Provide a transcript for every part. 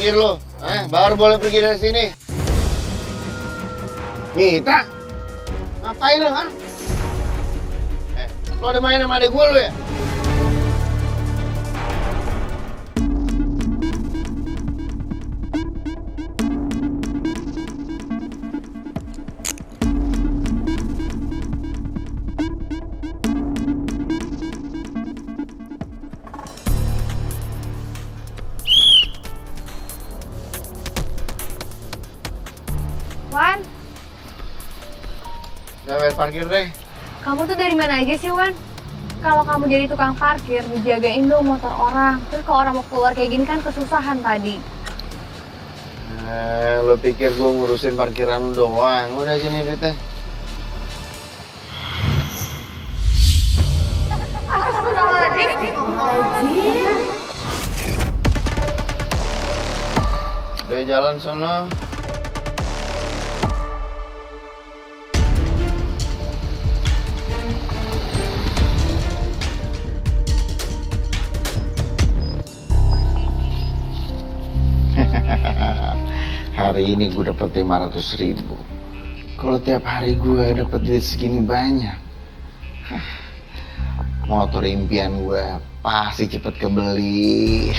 parkir lo. Baru boleh pergi dari sini. Mita? Ngapain lo, ha? Lo ada main sama adek gue lo ya? Wan, Udah bayar parkir deh. kamu tuh dari mana aja sih, Wan? Kalau kamu jadi tukang parkir, dijagain dong motor orang. Terus kalau orang mau keluar kayak gini kan kesusahan tadi. Lo pikir gue ngurusin parkiran lo doang? Udah sini duitnya. Udah jalan sono. Hari ini gue dapet 500.000. Kalau tiap hari gue dapet duit segini banyak, motor impian gue pasti cepet kebeli.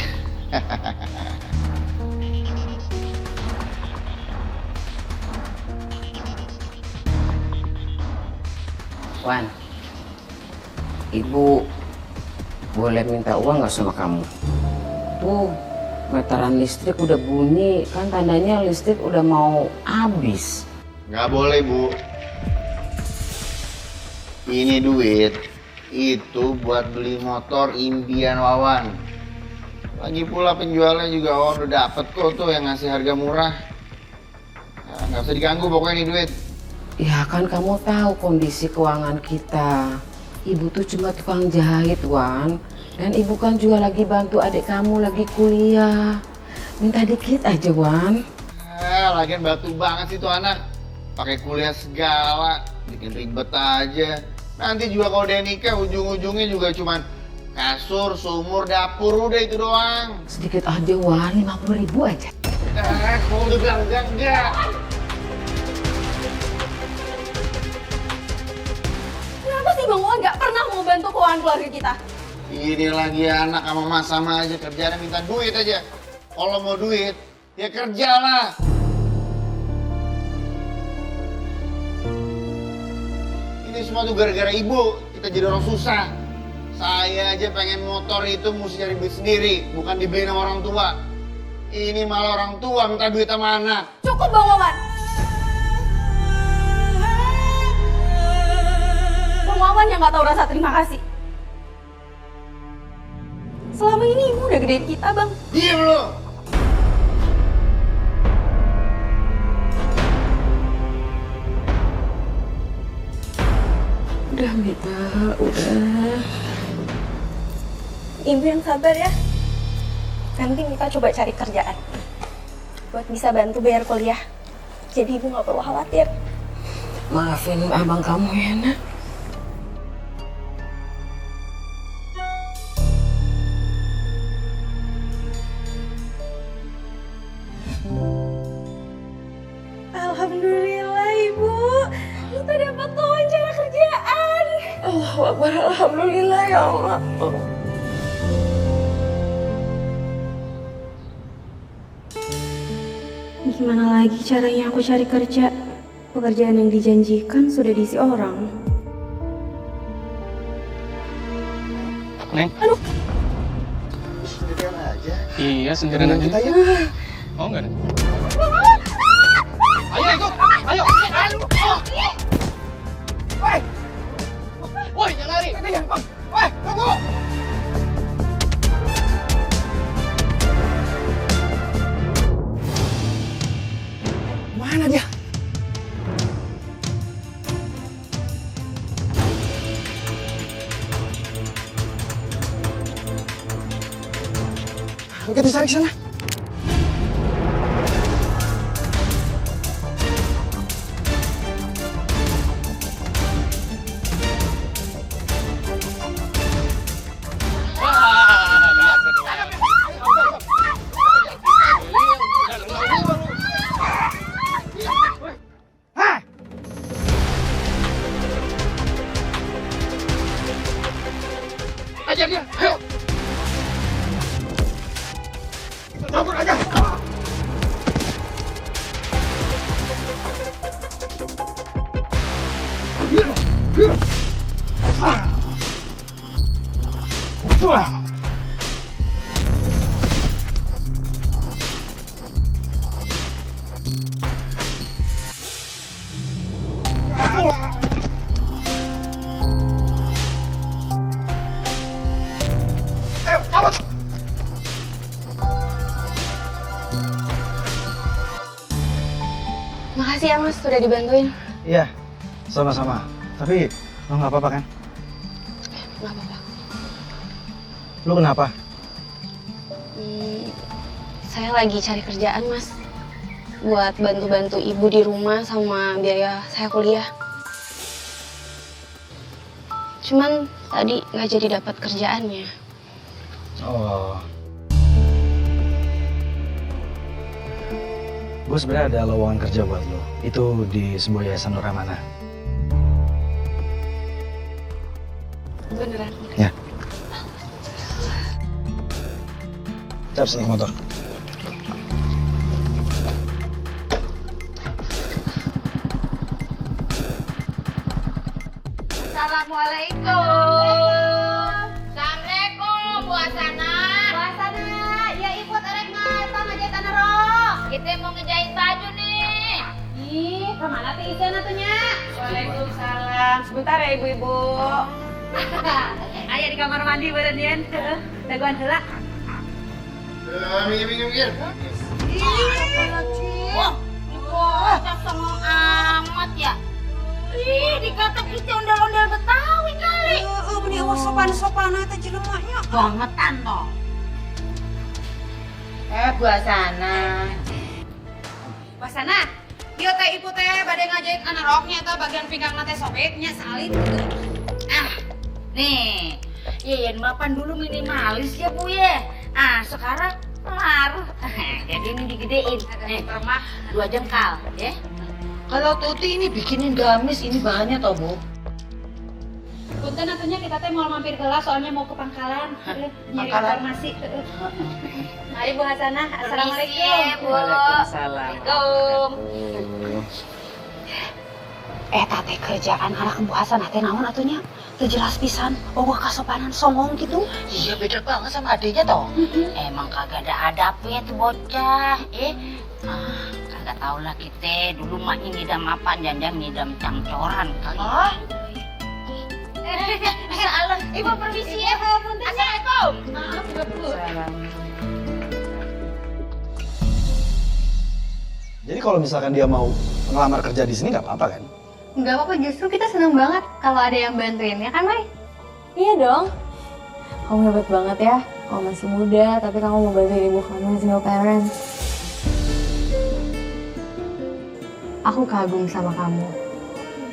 Wan, ibu boleh minta uang nggak sama kamu? Tuh, meteran listrik udah bunyi, kan tandanya listrik udah mau habis. Nggak boleh, Bu. Ini duit itu buat beli motor impian Wawan. Lagi pula penjualnya juga Wawan udah dapet kok tuh yang ngasih harga murah. Nah, nggak usah diganggu pokoknya nih duit. Ya kan kamu tahu kondisi keuangan kita. Ibu tuh cuma tukang jahit, Wan. Dan ibu kan juga lagi bantu adik kamu lagi kuliah. Minta dikit aja, Wan. Lagian batu banget sih tuh anak. Pakai kuliah segala, bikin ribet aja. Nanti juga kalau dia nikah ujung-ujungnya juga cuman kasur, sumur, dapur, udah itu doang. Sedikit aja, Wan. 50.000 aja. Kalau udah bilang enggak. Kenapa sih Bang Wan nggak pernah mau bantu keuangan keluarga kita? Ini lagi anak sama mas sama aja kerjanya minta duit aja. Kalau mau duit, ya kerjalah. Ini semua tuh gara-gara ibu, kita jadi orang susah. Saya aja pengen motor itu mesti cari duit sendiri, bukan dibeliin sama orang tua. Ini malah orang tua minta duit sama anak. Cukup Bang Wawan. Bang Wawan yang nggak tahu rasa terima kasih. Selama ini ibu udah gedein kita, Bang. Diam lo! Udah, Mita. Udah. Ibu yang sabar ya. Nanti Mita coba cari kerjaan buat bisa bantu bayar kuliah. Jadi ibu nggak perlu khawatir. Maafin abang kamu ya, Nak. Alhamdulillah ibu, kita dapat wawancara kerjaan. Allahu Akbar, alhamdulillah ya Allah. Gimana lagi caranya aku cari kerja? Pekerjaan yang dijanjikan sudah diisi orang. Neng? Aduh. Sendirian aja. Iya, sendirian aja. Kita ya. Oh, enggak ada. Ayo ikut! Ayo! Aduh! Woi! Woi, jangan lari! Woi, tunggu! Mana dia? Kita cari ke sana. Kejar dia, ayo. Kabur aja. Makasih ya Mas, sudah dibantuin. Iya, sama-sama. Tapi lo nggak apa-apa kan? Nggak apa-apa. Lo kenapa? Saya lagi cari kerjaan Mas. Buat bantu-bantu ibu di rumah sama biaya saya kuliah. Cuman tadi nggak jadi dapat kerjaannya. Oh. Gue sebenarnya ada lowongan kerja buat lo. Itu di sebuah yayasan Nuramana. Beneran? Ya. Terus naik motor. Assalamualaikum. Assalamualaikum, Bu Asana. Bu Asana, ya ikut erek mata ngejahit tanah rok. Kita mau ngejahit baju nih. Ih, kemana tuh Isyana tuh nya? Waalaikumsalam. Sebentar ya ibu-ibu. Ayo di kamar mandi berendian. Daguan heula. Minggir. Wah, bocah songong amat ya. Ih, dikata kita ondel-ondel Betawi kali. Meni awas sopan-sopan eta jelemahnya. Bangetan toh. Bu Asana. Bu Asana, ieu teh ibu teh bade ngajahit anak roknya eta bagian pinggangna teh sobeknya salin gitu. Nih, Yeyen mapan dulu minimalis ya Bu ya. Sekarang kelar. Jadi ini digedein. Nih, 2 jengkal ya. Kalau Tuti ini bikinin gamis ini bahannya toh Bu. Punten atunya kita teh mau mampir heula soalnya mau ke pangkalan. Nyari Pangkalan? informasi. Mari Bu Hasanah, Permisi assalamualaikum. ya, Bu. Waalaikumsalam. Eta teh kerjaan anak Bu Hasanah teh naon atunya? Teu jelas pisan, eueuh kasopanan songong gitu. Iya beda banget sama adiknya toh. Emang kagak ada adabnya tuh bocah. Kagak tau lah kita dulu maknya ngidam apa jangan ngidam cangcoran kali. Allah, Ibu permisi ya. Assalamualaikum. Maaf ya Bu. Jadi kalau misalkan dia mau ngelamar kerja di sini nggak apa-apa kan? Nggak apa-apa, justru kita seneng banget kalau ada yang bantuin, ya kan Mai? Iya dong. Kamu hebat banget ya. Kamu masih muda, tapi kamu mau bantuin ibu kamu yang single parent. Aku kagum sama kamu.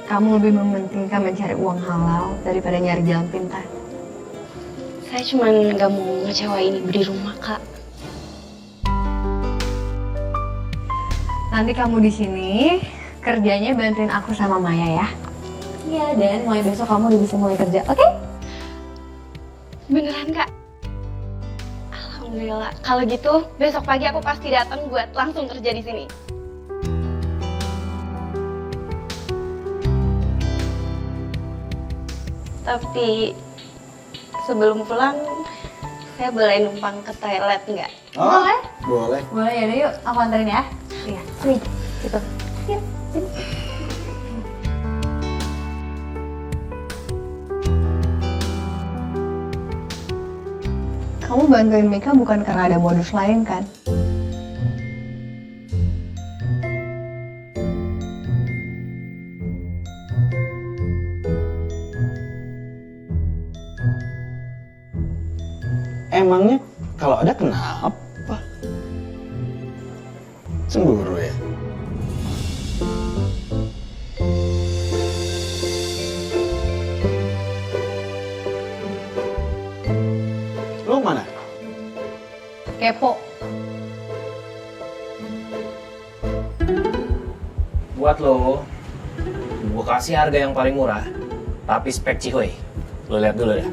Kamu lebih mementingkan mencari uang halal daripada nyari jalan pintas. Saya cuma nggak mau ngecewain ibu di rumah, Kak. Nanti kamu di sini kerjanya bantuin aku sama Maya ya. Iya, dan mulai besok kamu udah bisa mulai kerja, oke? Beneran, Kak? Alhamdulillah. Kalau gitu, besok pagi aku pasti datang buat langsung kerja di sini. Tapi sebelum pulang, saya boleh numpang ke toilet nggak? Oh, Boleh? boleh. Boleh, yaudah yuk. Aku anterin ya. Iya, sini. Gitu. Yuk, sini. Kamu bantuin Mika bukan karena ada modus lain kan? Emangnya kalau ada kenapa? Cemburu ya? Lu mana? Kepo. Buat lo, gue kasih harga yang paling murah, tapi spek cihoy. Lo lihat dulu ya.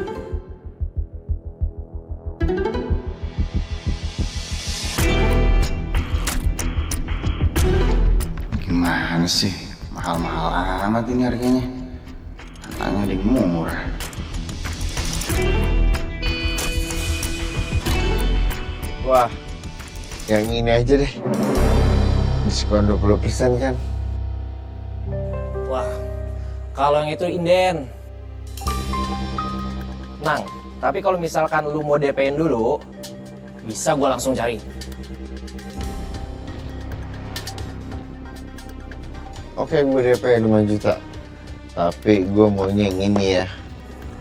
Gimana sih? Mahal-mahal amat ini harganya. Katanya di murah. Wah, yang ini aja deh. Diskon 20% kan? Wah, kalau yang itu inden. Nang, tapi kalau misalkan lu mau DP-in dulu, bisa gue langsung cari. Oke, gue DP 5 juta. Tapi gue maunya yang ini ya.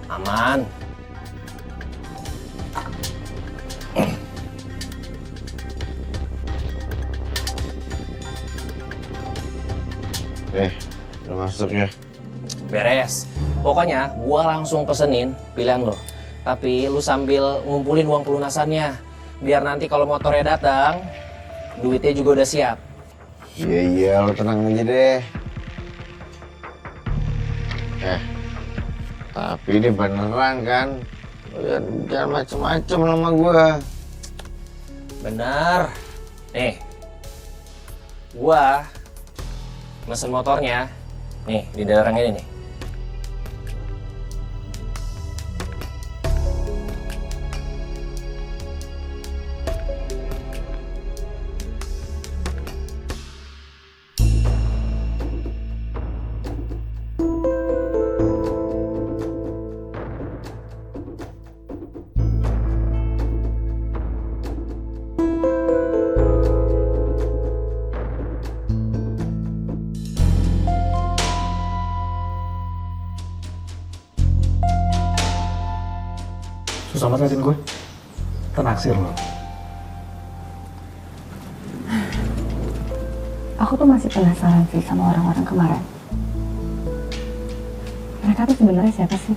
Aman. Udah masuk ya. Beres. Pokoknya gua langsung pesenin pilihan lo. Tapi lu sambil ngumpulin uang pelunasannya. Biar nanti kalau motornya datang, duitnya juga udah siap. Iya, lo tenang aja deh. Tapi ini beneran kan? Jangan macem-macem sama gua. Bener. Nih, gua mesen motornya, nih di daerah ini nih. Susah banget ngeliatin gue. Tenaksir lo. Aku tuh masih penasaran sih sama orang-orang kemarin. Mereka tuh sebenarnya siapa sih?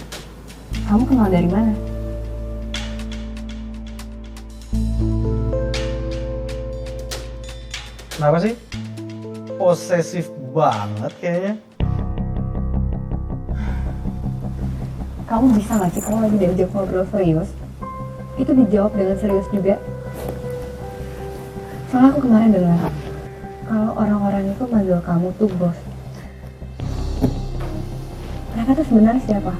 Kamu kenal dari mana? Kenapa sih? Posesif banget kayaknya. Kamu bisa nggak sih kalau lagi diajak ngobrol serius, itu dijawab dengan serius juga? Soalnya aku kemarin dengar kalau orang-orang itu manggil kamu tuh bos. Mereka tuh sebenarnya siapa?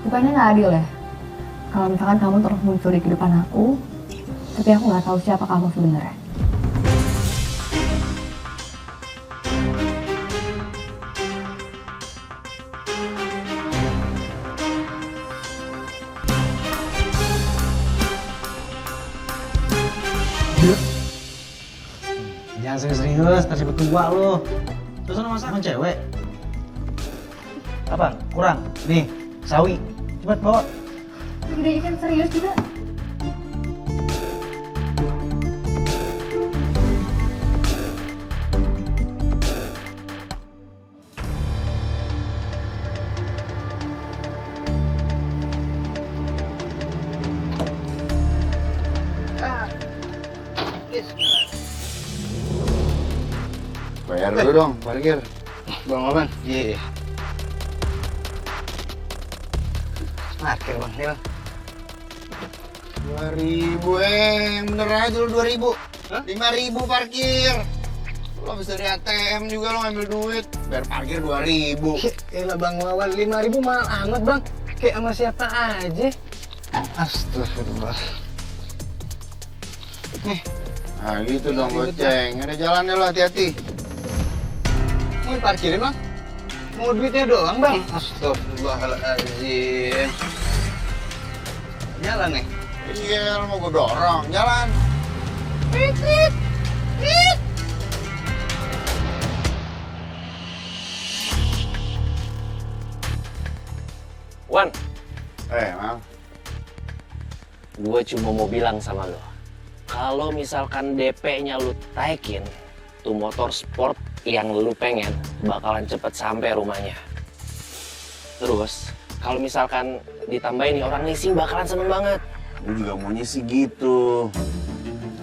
Bukannya nggak adil ya? Kalau misalkan kamu terus muncul di kehidupan aku, tapi aku nggak tahu siapa kamu sebenarnya. Jangan serius-serius, kasih betua lo. Terus lo masak sama cewek. Apa? Kurang? Nih, sawi. Cepet bawa. Udah ikan serius juga. Bayar dulu dong, parkir. Bang Oman, Iya. parkir bang, nih bang. 2.000 yang bener aja lu 2.000. 5.000 parkir. Lo habis dari ATM juga lo ngambil duit. Biar parkir 2.000. Elah bang Wawan, 5.000 mahal amat bang. Kayak sama siapa aja. Astagfirullah. Nih. Nah gitu dong goceng. Ada jalannya lo, hati-hati. Mau diparkirin bang? Mau duitnya doang bang? Astagfirullahaladzim. Jalan nih. Iya, lo mau gue dorong. Jalan. Wan, Mam. gue cuma mau bilang sama lo, kalau misalkan DP-nya lu taikin, tuh motor sport yang lu pengen bakalan cepet sampai rumahnya. Terus, kalau misalkan ditambahin nih orang leasing bakalan seneng banget. Gue juga maunya sih gitu.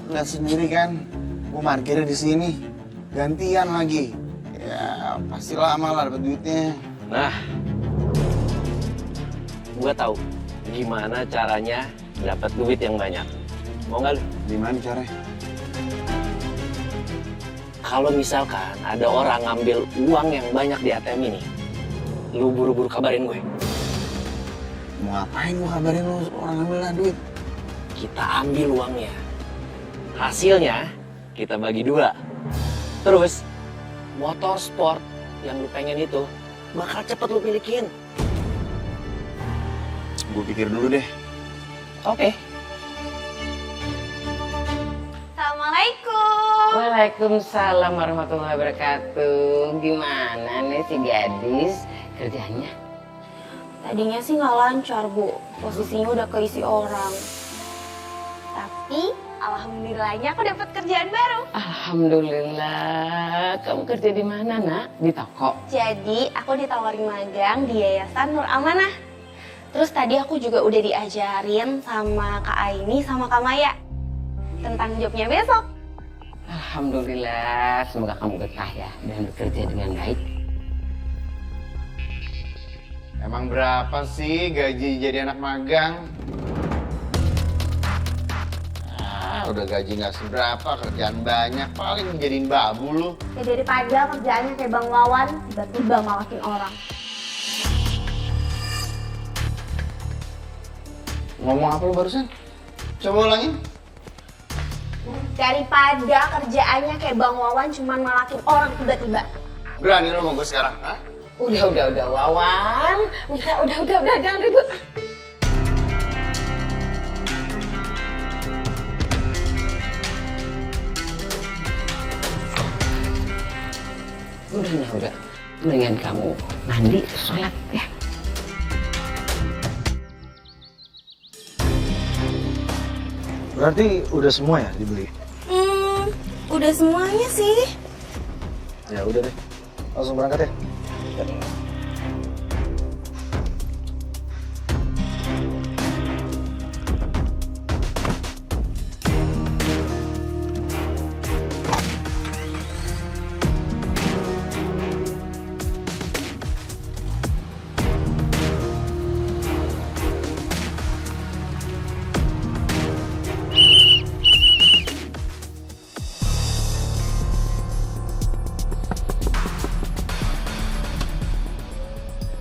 Lihat sendiri kan, gue parkirnya di sini. Gantian lagi. Ya, pasti lama lah dapet duitnya. Nah, gue tahu gimana caranya dapat duit yang banyak. Mau nggak lu? Gimana caranya? kalau misalkan ada orang ngambil uang yang banyak di ATM ini, lu buru-buru kabarin gue. Mau ngapain gua kabarin lu orang ngambil duit? Kita ambil uangnya. Hasilnya kita bagi 2. Terus motor sport yang lu pengen itu bakal cepet lu milikin. Gue pikir dulu deh. Oke. Assalamualaikum. Waalaikumsalam warahmatullahi wabarakatuh. Gimana nih si gadis kerjanya? Tadinya sih nggak lancar, Bu. Posisinya udah keisi orang. Tapi alhamdulillahnya aku dapat kerjaan baru. Alhamdulillah. Kamu kerja di mana, Nak? Di toko? Jadi aku ditawarin magang di Yayasan Nur Amanah. Terus tadi aku juga udah diajarin sama Kak Aini sama Kak Maya tentang jobnya besok. Alhamdulillah. Semoga kamu betah ya dan bekerja dengan baik. Emang berapa sih gaji jadi anak magang? Udah gaji nggak seberapa, kerjaan banyak, paling jadiin babu lu. Ya daripada kerjaannya kayak Bang Wawan, tiba-tiba malakin orang. Ngomong apa lu barusan? Coba ulangin. Daripada kerjaannya kayak Bang Wawan cuman malakin orang tiba-tiba. Berani lu mau gue sekarang, hah? Udah, Wawan. Udah, jangan ribut. Udah. Mendingan kamu mandi, sholat ya. Berarti udah semua ya dibeli? Udah semuanya sih. Ya udah deh, langsung berangkat ya.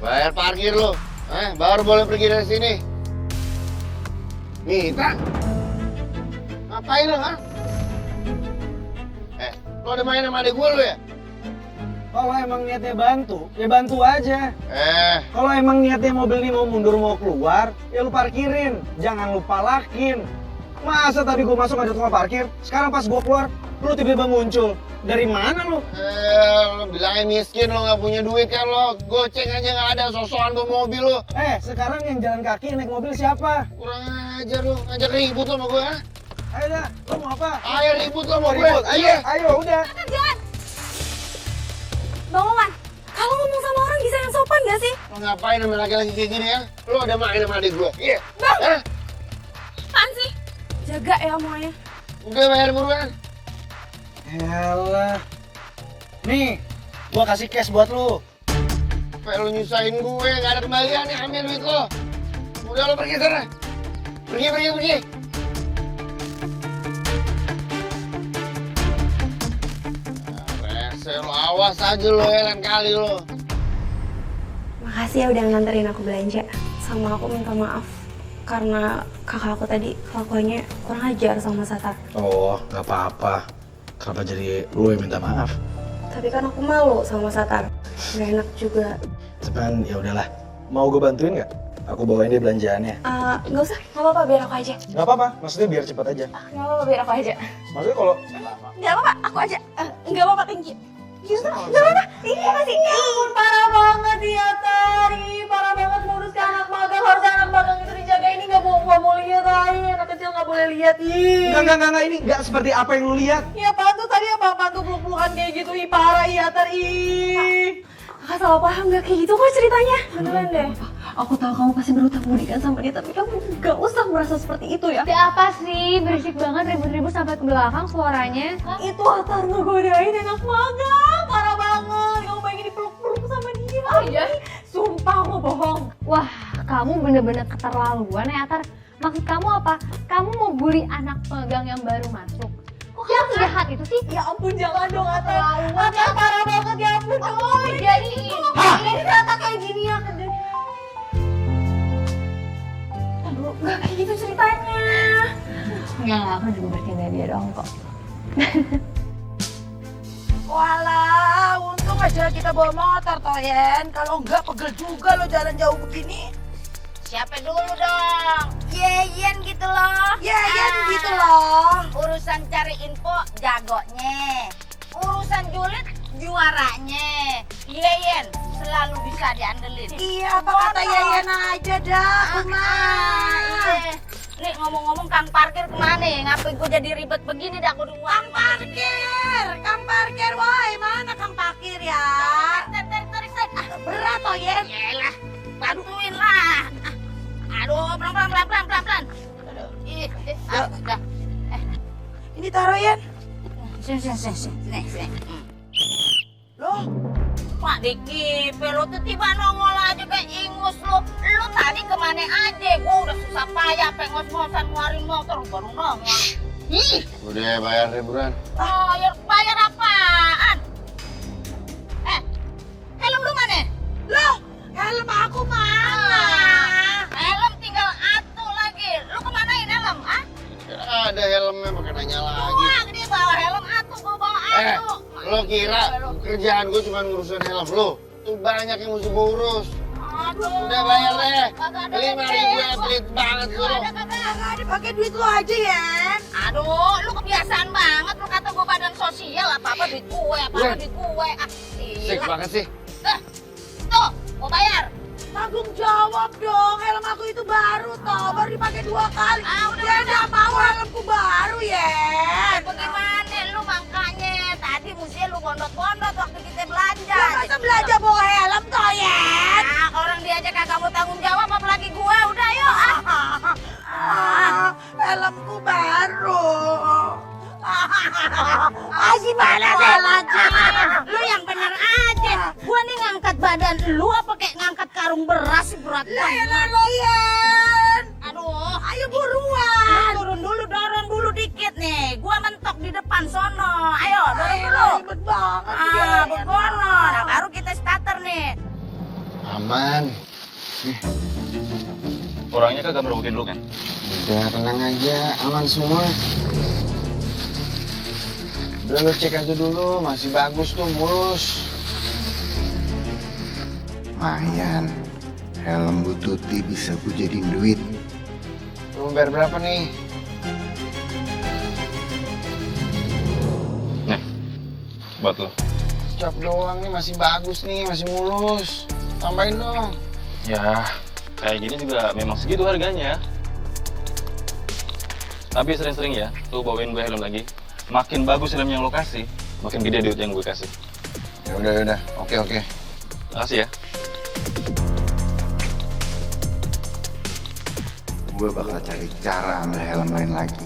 Bayar parkir lu, baru boleh pergi dari sini. Mita, ngapain lu, ha? Lu ada main sama adik gue lu ya? Kalau emang niatnya bantu, ya bantu aja. Kalau emang niatnya mobil ini mau mundur mau keluar, ya lu parkirin. Jangan lupa lakin. Masa tadi gue masuk ada tukang parkir, sekarang pas gue keluar, lu tiba-tiba muncul. Dari mana lu? Lu bilangnya miskin, lu nggak punya duit kan lo. Goceng aja nggak ada, sosokan bawa mobil lu. Sekarang yang jalan kaki naik mobil siapa? Kurang ajar lu, ngajak ribut lu sama gue, ha? Ayo dah, lu mau apa? Ayo ribut lu sama gue. Ribut, ayo udah. Jangan. Bang Wawan, kalau ngomong sama orang bisa yang sopan gak sih? Lu ngapain sama laki-laki kayak gini ya? Lu ada main sama adik gue, iya? Bang! Hah? Apaan sih? Jaga ya omongannya. Udah bayar buruan. Yalah. Nih, gua kasih cash buat lu. Sampai lu nyusahin gue, gak ada kembalian nih, ambil duit lo. Udah lo pergi sana. Pergi. Rese lo, awas aja lo ya lain kali lo. Makasih ya udah nganterin aku belanja. Sama aku minta maaf karena kakak aku tadi kelakuannya kurang ajar sama Satar. Oh, nggak apa-apa. Kenapa jadi lu yang minta maaf? Tapi kan aku malu sama Satar. Gak enak juga. Cuman ya udahlah. Mau gue bantuin nggak? Aku bawain dia belanjaannya. Nggak usah, nggak apa-apa biar aku aja. Nggak apa-apa, maksudnya biar cepat aja. Nggak apa-apa biar aku aja. Maksudnya kalau Nggak apa-apa, aku aja. Nggak apa-apa, thank you. Nggak apa-apa, ini masih. Parah banget ya Tari, parah banget ngurus ke anak magang. Harusnya anak magang itu dijaga, ini nggak mau lihat Tari. Anak kecil nggak boleh lihat. Enggak, ini nggak seperti apa yang lu lihat. Ya apaan tuh tadi apaan tuh peluk-pelukan kayak gitu, parah iya Tari. Kakak salah paham gak kayak gitu kok ceritanya? Beneran deh. Aku tahu kamu pasti berutang budi kan sama dia, tapi kamu gak usah merasa seperti itu ya. Ada apa sih? Berisik banget ribut-ribut sampai ke belakang suaranya. Itu Atar ngegodain anak magang, parah banget. Kamu pengen dipeluk-peluk sama dia. Oh iya? Sumpah aku bohong. Wah, kamu bener-bener keterlaluan ya, Atar. Maksud kamu apa? Kamu mau bully anak magang yang baru masuk? Kok Siapa sejahat itu sih? Ya ampun jangan dong Ate. Ate parah banget ya ampun. Oh jadi ini ternyata kayak gini ya kejadian. Aduh gak kayak gitu ceritanya. Enggak, aku juga bercanda dia doang kok. Walah, untung aja kita bawa motor toh Yen. Kalau enggak pegel juga lo jalan jauh begini. Siapa dulu dong? Yeyen gitu loh. Yen gitu loh. Urusan cari info jagonya. Urusan julid juaranya. Yeyen selalu bisa diandelin. Iya, apa kata Yen aja dah, kumah. Iya. Nih ngomong-ngomong Kang Parkir kemana? Ngapain gue jadi ribet begini dah gue Kang parkir, woi mana Kang Parkir ya? Tarik. Berat toh Yen. Yelah, bantuin lah. Aduh, pelan. Udah. Ini taruh Yen. Sini. Loh, Pak Diki, lo tuh tiba nongol aja kayak ingus lo. Lo tadi kemana aja? Gue udah susah payah pengos-ngosan ngeluarin motor baru nongol. Udah bayar deh buruan. Oh, bayar apaan? Helm lu mana? loh, helm aku mana? Helm tinggal atuh lagi. Lu kemanain helm? Ada helmnya pakai nanya lagi. Wah, dia bawa helm atuh, gue bawa atuh. Lo kira kerjaan gue cuma ngurusin helm lo? Tuh banyak yang mesti gue urus. Aduh. Udah bayar deh. Kagak ada 5.000 ya, pelit banget lo. Kagak ada pakai duit lo aja Yen. Aduh, lu kebiasaan banget. Lu kata gue badan sosial, apa-apa duit gue, apa-apa duit gue. Sik Gila. banget sih. Tuh, mau bayar. Tanggung jawab dong, helm aku itu baru toh, baru dipakai 2 kali. Udah. Dia nggak mau helmku baru Yen. Bagaimana lu makanya? Tadi mestinya lu bondot-bondot waktu kita belanja. Ya masa belanja bawa helm toh Yen? Nah, orang dia aja kagak mau tanggung jawab, apalagi gue. Udah yuk. Helmku baru. Gimana deh lagi? Lu yang bener aja. Gua nih ngangkat badan lu apa kayak ngangkat karung beras sih berat banget. lo Yen. Aduh, Ayo buruan. dorong dulu dikit nih. Gua mentok di depan sono. Ayo, dorong dulu. Ribet banget. Begono. Nah, baru kita starter nih. Aman. Orangnya kagak merugikan lu kan? Udah tenang aja, aman semua. Udah lo cek aja dulu, masih bagus tuh, mulus. Lumayan, helm Bu Tuti bisa ku jadiin duit. Lu bayar berapa nih? Nih, buat lo. Cap doang nih, masih bagus nih, masih mulus. Tambahin dong. Ya, kayak gini juga memang segitu harganya. Tapi sering-sering ya, lu bawain gue helm lagi. Makin bagus helm yang lo kasih, makin gede duit yang gue kasih. Ya udah. Oke. Makasih ya. Gue bakal cari cara ambil helm lain lagi.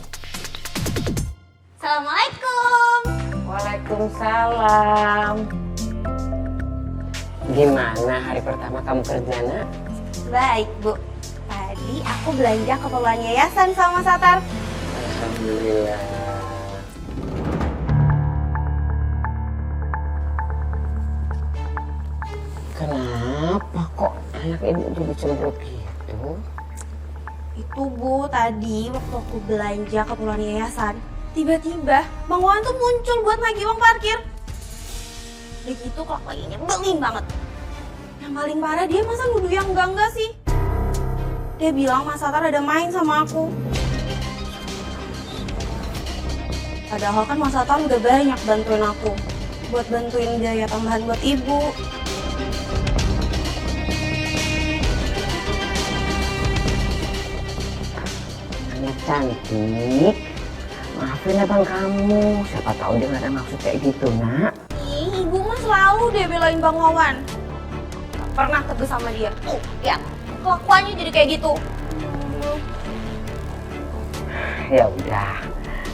Assalamualaikum. Waalaikumsalam. Gimana hari pertama kamu kerja, Nak? Baik, Bu. Tadi aku belanja keperluan yayasan sama Satar. Alhamdulillah. Kenapa kok anak ibu jadi cemberut gitu? Itu Bu, tadi waktu aku belanja keperluan yayasan, tiba-tiba Bang Wawan tuh muncul buat nagih uang parkir. Udah gitu kelakuannya nyebelin banget. Yang paling parah dia masa nuduh yang enggak sih. Dia bilang Mas Satar ada main sama aku. Padahal kan Mas Satar udah banyak bantuin aku. Buat bantuin biaya tambahan buat ibu. Anak cantik. Maafin abang kamu. Siapa tahu dia nggak ada maksud kayak gitu, Nak. Ih, ibu mah selalu deh belain Bang Wawan. Gak pernah tegas sama dia. Tuh, ya, kelakuannya jadi kayak gitu. Ya udah,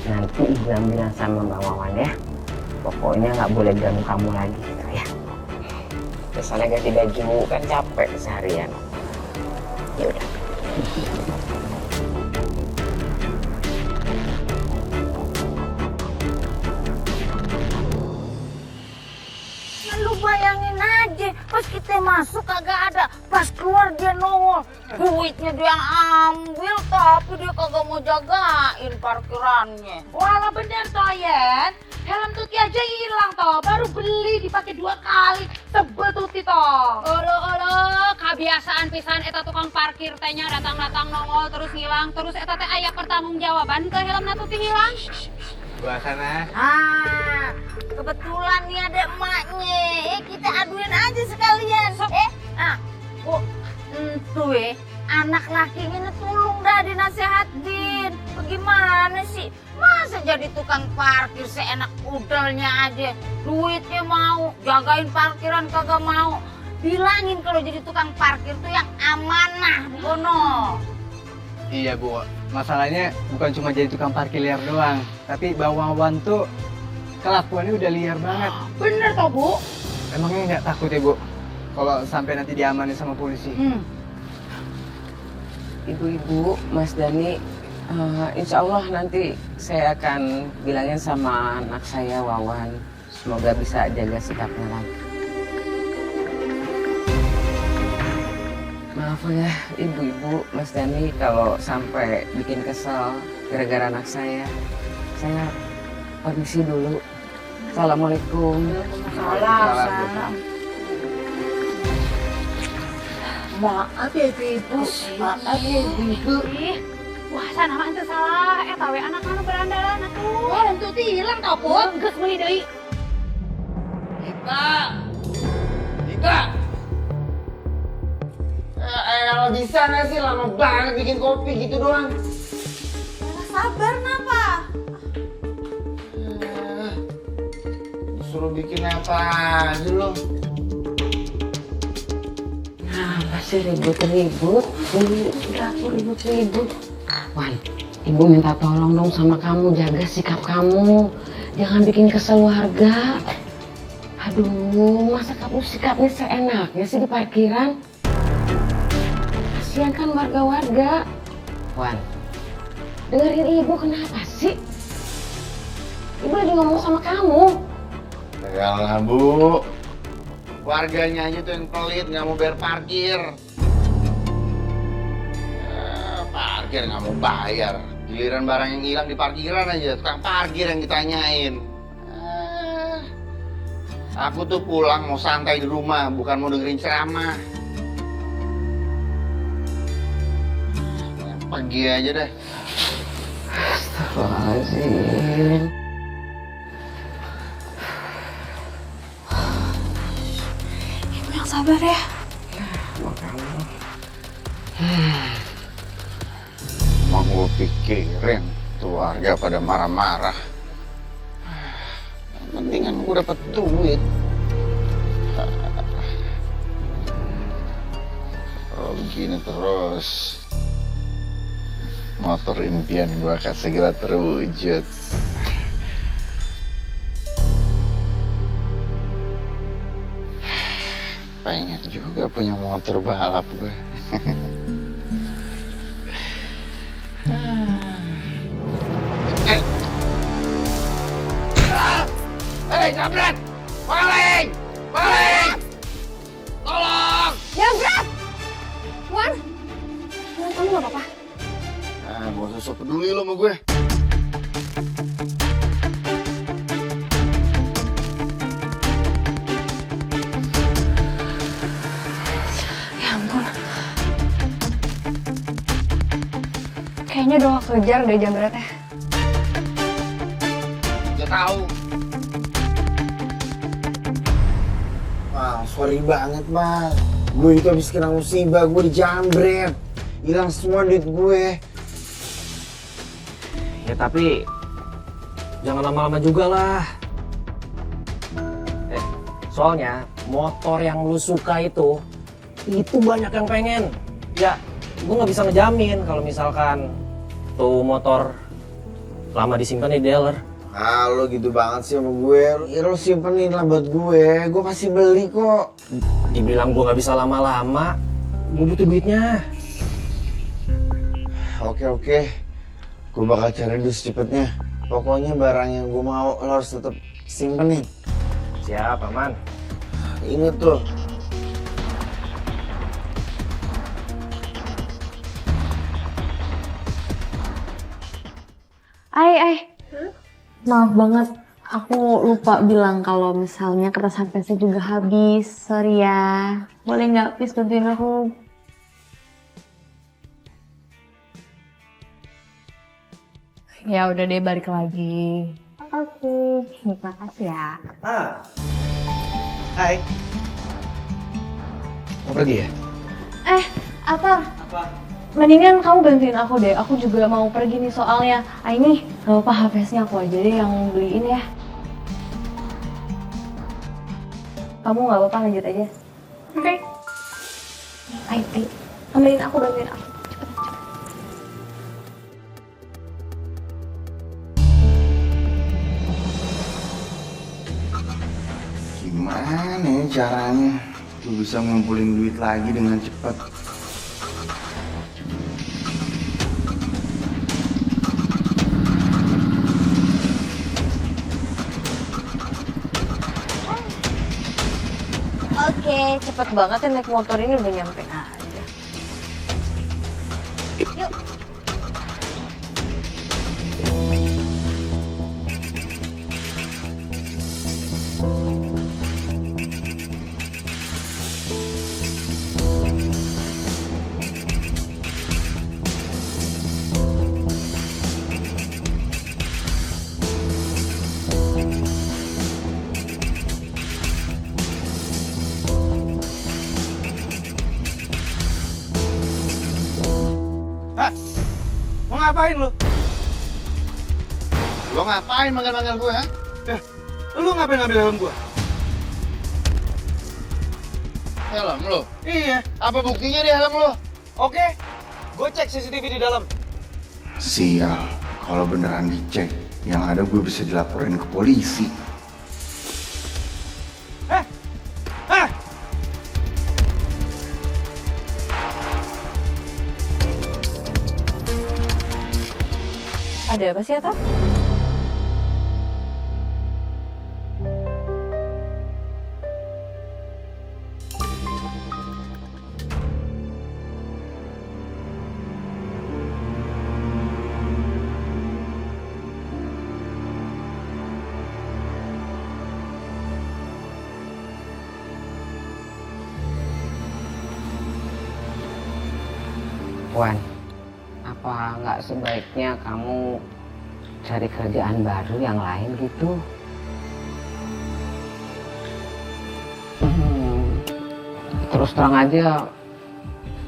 nanti ibu yang bilang sama Bang Wawan ya. Pokoknya nggak boleh ganggu kamu lagi, gitu ya. Misalnya ganti baju kan capek seharian. Ya udah. teh masuk kagak ada, pas keluar dia nongol. Duitnya dia ambil tapi dia kagak mau jagain parkirannya. Walah bener toh Yen. Helm Tuti aja hilang toh, baru beli dipakai 2 kali. Sebel Tuti toh. Olo, kebiasaan pisan eta tukang parkir tehnya datang-datang nongol terus hilang, terus eta teh aya pertanggungjawaban ke helmna Tuti hilang. Suasana. Ah, kebetulan nih ada emaknya. Kita aduin aja sekalian. Anak lakinya tolong dah dinasehatin. Bagaimana sih? Masa jadi tukang parkir seenak udelnya aja. Duitnya mau, jagain parkiran kagak mau. Bilangin kalau jadi tukang parkir tuh yang amanah, Bono. Iya Bu, masalahnya bukan cuma jadi tukang parkir liar doang, tapi Bang Wawan tuh kelakuannya udah liar banget. Bener toh Bu? Emangnya nggak takut ya Bu, kalau sampai nanti diamanin sama polisi? Ibu-ibu, Mas Dani, insya Allah nanti saya akan bilangin sama anak saya Wawan. Semoga bisa jaga sikapnya lagi. Maaf ya ibu-ibu, Mas Dani kalau sampai bikin kesal gara-gara anak saya. Saya permisi dulu. Assalamualaikum. Salam. Maaf ya ibu, maaf ya ibu. Wah, sana mah teu salah. Eta we anak anu berandalan atuh. Helm Tuti hilang tau Put. Geus meuli deui. Ika! Kalau bisa nggak sih lama banget bikin kopi gitu doang. Sabar napa? Suruh bikin apa aja lo? Kenapa sih ribut-ribut? Udah aku ribut-ribut. Wan, ibu minta tolong dong sama kamu, jaga sikap kamu. Jangan bikin kesel warga. Aduh, masa kamu sikapnya seenaknya sih di parkiran? Kasihan kan warga-warga. Wan, dengerin ibu kenapa sih? Ibu lagi ngomong sama kamu. Yalah Bu, warganya aja tuh yang pelit, nggak mau bayar parkir. Parkir nggak mau bayar, giliran barang yang hilang di parkiran aja, tukang parkir yang ditanyain. Aku tuh pulang mau santai di rumah, bukan mau dengerin ceramah. Pergi aja deh. Astagfirullahaladzim. Ibu yang sabar ya. Mau gue pikirin tuh warga pada marah-marah. Yang penting kan gue dapet duit. Kalau begini terus, motor impian gue akan segera terwujud. Pengen juga punya motor balap gue. Hei, jambret! Maling! Maling! Tolong! Jambret! Wan, kamu gak apa-apa? Gak usah sok peduli lo sama gue. Ya ampun. Kayaknya udah gak kejar deh jambretnya. Gak tahu. Sorry banget, Mas. Gue itu habis kena musibah, gue dijambret. Hilang semua duit gue. Ya tapi jangan lama-lama juga lah. Soalnya motor yang lu suka itu banyak yang pengen. Ya, gue nggak bisa ngejamin kalau misalkan tuh motor lama disimpan di dealer. Ah, lo gitu banget sih sama gue. Ya, lo simpenin lah buat gue pasti beli kok. Dibilang gue nggak bisa lama-lama, gue butuh duitnya. Oke. Gue bakal cari duit secepetnya. Pokoknya barang yang gue mau lo harus tetap simpenin. Siap, aman. Ingat tuh, Maaf banget, aku lupa bilang kalau misalnya kertas HPS juga habis. Sorry ya. Boleh nggak please bantuin aku? Ya udah deh, balik lagi. Oke, terima kasih ya. Hai. Mau pergi ya? Atar. Mendingan kamu bantuin aku deh, aku juga mau pergi nih soalnya. Ini gak apa-apa, HPS-nya aku aja deh yang beliin ya. Kamu gak apa-apa, lanjut aja. Oke. Ayo, temenin aku, bantuin aku. Gimana ya caranya gue bisa ngumpulin duit lagi dengan cepat? Oke, cepet banget ya naik motor ini udah nyampe aja. Yuk. Mau ngapain lu? Lo ngapain manggil-manggil gue, ha? Lu ngapain ngambil helm gua? Helm lo? Iya. Apa buktinya di helm lo? Oke. Gue cek CCTV di dalam. Sial, kalau beneran dicek, yang ada gue bisa dilaporin ke polisi. Ada apa sih, Atar? Wan, apa nggak sebaiknya kamu cari kerjaan baru yang lain gitu? Terus terang aja,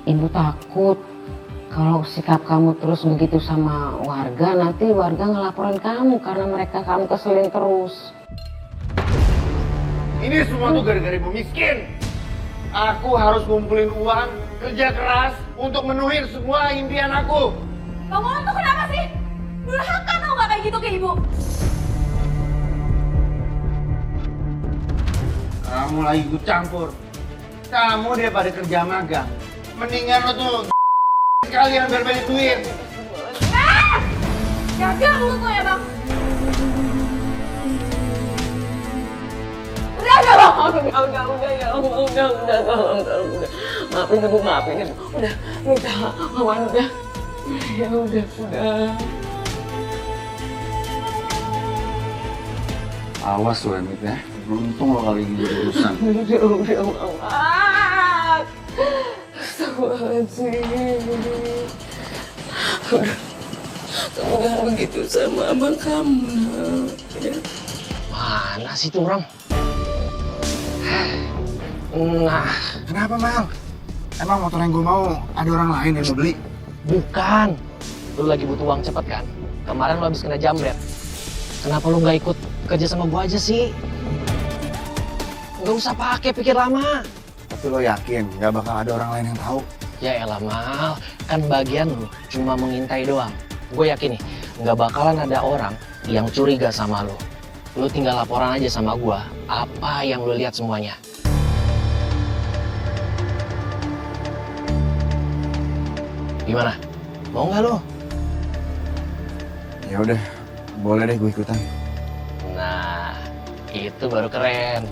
ibu takut kalau sikap kamu terus begitu sama warga, nanti warga ngelaporin kamu karena mereka kamu keselin terus. Ini semua tuh gara-gara ibu miskin. Aku harus ngumpulin uang, kerja keras untuk menuhin semua impian aku. Kamu tuh kenapa sih? Durhaka tau gak kayak gitu ke ibu? Kamu lagi ikut campur. Kamu daripada kerja magang, mendingan lo tuh sekalian biar banyak duit. Jaga lu tuh ya bang. Udah ya bang, udah ya, udah. Maafin ibu, udah, minta Wawan udah. Ya udah. Awas lo Emit ya, beruntung lo kali ini jadi urusan. Udah, Wawan. Astagfirullahaladzim. Kamu jangan begitu sama abang kamu, ya. Mana sih tuh orang? Nah, Kenapa, Mal? Emang motor yang gue mau ada orang lain yang mau beli? bukan. Lu lagi butuh uang cepet kan? Kemarin lu habis kena jambret. Kenapa lu nggak ikut kerja sama gua aja sih? Nggak usah pakai pikir lama. Tapi lo yakin nggak bakal ada orang lain yang tahu? Ya elah Mal, kan bagian lu cuma mengintai doang. Gue yakin nih, nggak bakalan ada orang yang curiga sama lu. Lu tinggal laporan aja sama gua, apa yang lu lihat semuanya. Gimana? Mau nggak lu? Ya udah, boleh deh gue ikutan. Nah, itu baru keren.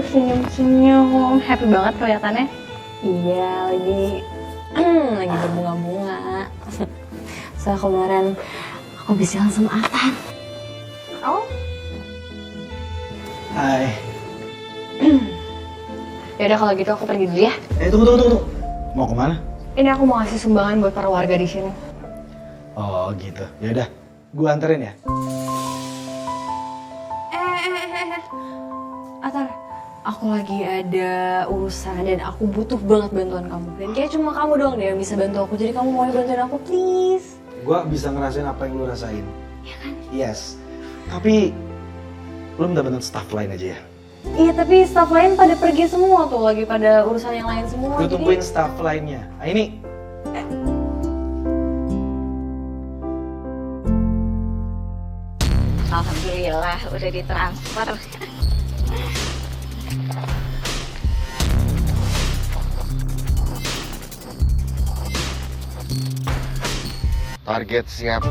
senyum-senyum, happy banget kelihatannya. Iya, lagi berbunga-bunga. Soalnya kemarin aku bisa sama Atan. Oh? Hai. Yaudah kalau gitu aku pergi dulu ya. Tunggu. Mau kemana? Ini aku mau ngasih sumbangan buat para warga di sini. Oh gitu. Yaudah, gua anterin ya. Atar, aku lagi ada urusan dan aku butuh banget bantuan kamu. Dan kayak cuma kamu doang deh yang bisa bantu aku. Jadi kamu mau bantuin aku, please. Gua bisa ngerasain apa yang lu rasain. Iya kan? Yes. Tapi lu minta bantuan staff lain aja ya. Iya, tapi staff lain pada pergi semua tuh, lagi pada urusan yang lain semua. Lu tungguin staff lainnya. Nah ini. Alhamdulillah udah ditransfer. Target siap.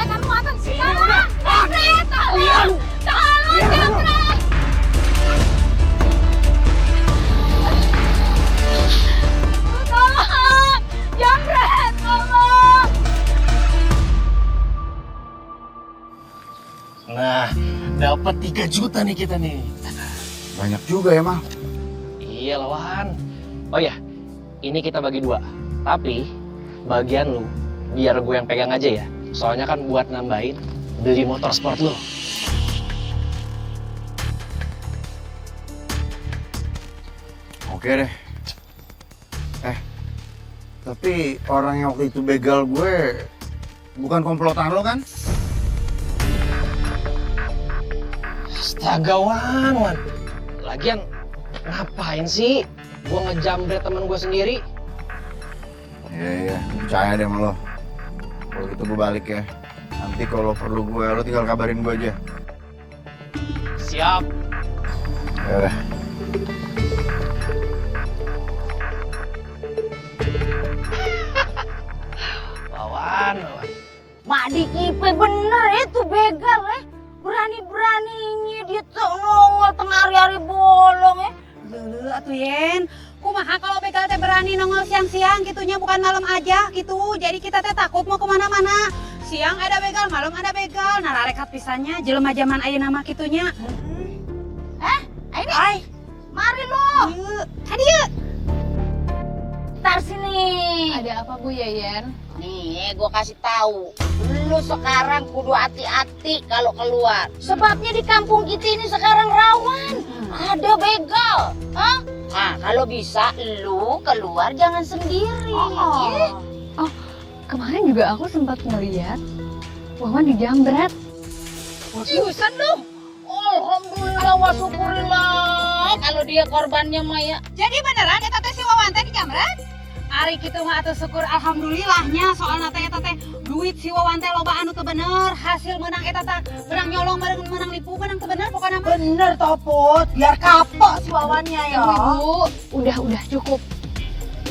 Kamu apa sih? Jambret! Tolong! Jambret! Tolong! Jambret! Tolong! Nah, dapat 3 juta nih kita nih. Banyak juga ya, Mal. Iya lawan. Oh ya, ini kita bagi 2. Tapi bagian lu biar gue yang pegang aja ya. Soalnya kan buat nambahin beli motor sport lu. Oke deh. Tapi orang yang waktu itu begal gue bukan komplotan lo kan? Astaga Wan. Lagian ngapain sih gua ngejambret temen gue sendiri? Iya, percaya deh sama lo. Kalau gitu gue balik ya. Nanti kalau perlu gue, lo tinggal kabarin gue aja. Siap. Ya udah. Lawan. Mak Dikipe bener itu begal Berani-beraninya dia tuh nongol tengah hari-hari bolong Lulu atuh Yen, kumaha kalau begal teh berani nongol siang-siang gitunya bukan malam aja gitu. Jadi kita teh takut mau kemana-mana. Siang ada begal, malam ada begal. Nah rekat pisannya jelema zaman ayeuna mah gitunya. Ini mari lu. Hadieu. Tar sini. Ada apa Bu Yayan? Nih, gue kasih tahu. Lu sekarang kudu hati-hati kalau keluar. Sebabnya di kampung kita ini sekarang rawan. Ada begal. Hah? Nah, kalau bisa lu keluar jangan sendiri. Oh, kemarin juga aku sempat ngeliat Wawan dijambret. Seriusan lu? Alhamdulillah wa syukurillah. Kalau dia korbannya Maya. Jadi beneran eta teh si Wawan teh dijambret? Ari kitu mah atuh syukur alhamdulillahnya soalna teh eta teh duit si Wawan teh loba anu teu bener, hasil menang eta teh menang nyolong bareng menang nipu menang teu bener pokona mah. Bener toh Put, biar kapok si Wawannya ya. Ibu, udah cukup.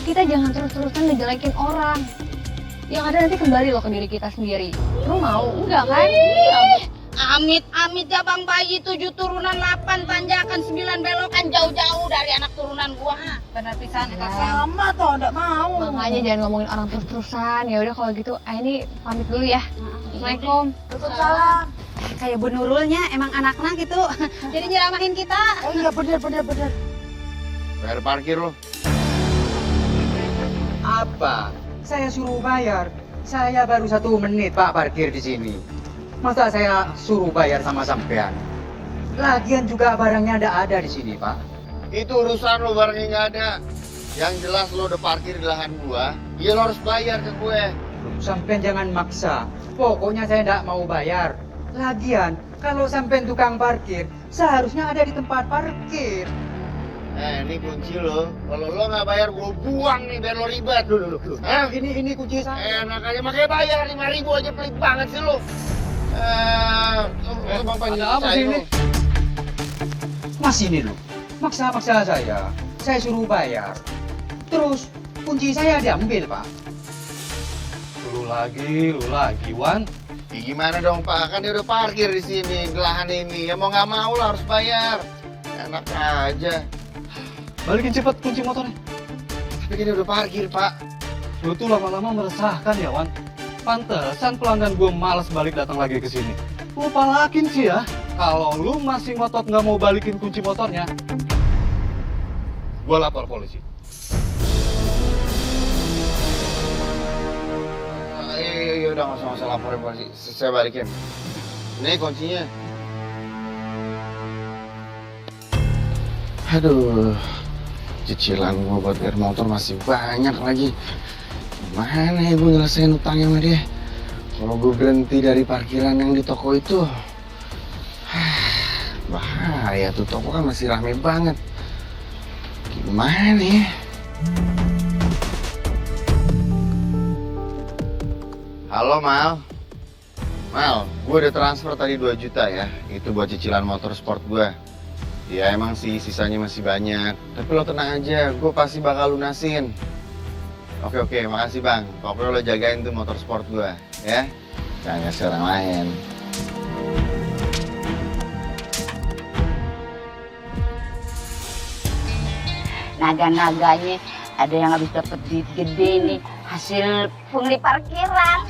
Kita jangan terus-terusan ngejelekin orang. Yang ada nanti kembali loh ke diri kita sendiri. Lu mau? Enggak kan? Amit-amit ya Bang Bayi 7 turunan 8 tanjakan 9 belokan jauh-jauh dari anak turunan gua. Bener pisan eta Sama toh enggak mau. Makanya jangan ngomongin orang terus-terusan. Ya udah kalau gitu, ini pamit dulu ya. Assalamualaikum. Waalaikumsalam. Kayak Bu Nurulnya emang anaknya gitu. Jadi nyeramahin kita. Oh iya bener. Bayar parkir lo. Apa? Saya suruh bayar. Saya baru 1 menit Pak parkir di sini. Masa saya suruh bayar sama sampean? Lagian juga barangnya ada di sini Pak. Itu urusan lo, barangnya nggak ada. Yang jelas lo udah parkir di lahan gua, ya lo harus bayar ke gue. Sampean jangan maksa. Pokoknya saya tidak mau bayar. Lagian kalau sampean tukang parkir, seharusnya ada di tempat parkir. Ini kunci lo. Kalau lo nggak bayar, gue buang nih biar lo ribet dulu. Ini kunci saya. Enak aja, makanya bayar 5.000 aja, pelit banget sih lo. Ada apa sih ini? Mas ini lo, maksa saya. saya suruh bayar. Terus kunci saya diambil, Pak. Lu lagi, Wan. Ya, gimana dong Pak? Kan dia udah parkir di sini, di lahan ini. Ya mau nggak mau lah harus bayar. Enak aja. Balikin cepat kunci motornya. Tapi kan dia udah parkir Pak. Lu tuh lama-lama meresahkan ya, Wan. Pantesan pelanggan gue malas balik datang lagi ke sini. Lu palakin sih ya. Kalau lu masih ngotot nggak mau balikin kunci motornya, gue lapor polisi. Iya udah nggak usah laporin polisi. Saya balikin. Ini kuncinya. Aduh, cicilan gue buat bayar motor masih banyak lagi. Gimana ya gue nyelesain utangnya sama dia? Kalau gue berhenti dari parkiran yang di toko itu, bahaya tuh, toko kan masih rame banget. Gimana ya? Halo Mal. Mal, gue udah transfer tadi 2 juta ya. Itu buat cicilan motor sport gue. Ya emang sih sisanya masih banyak. Tapi lo tenang aja, gue pasti bakal lunasin. Oke, makasih bang. Pokoknya lo jagain tuh motor sport gue, ya. Jangan ngasih orang lain. Naga-naganya ada yang habis dapet duit gede nih, hasil pungli parkiran.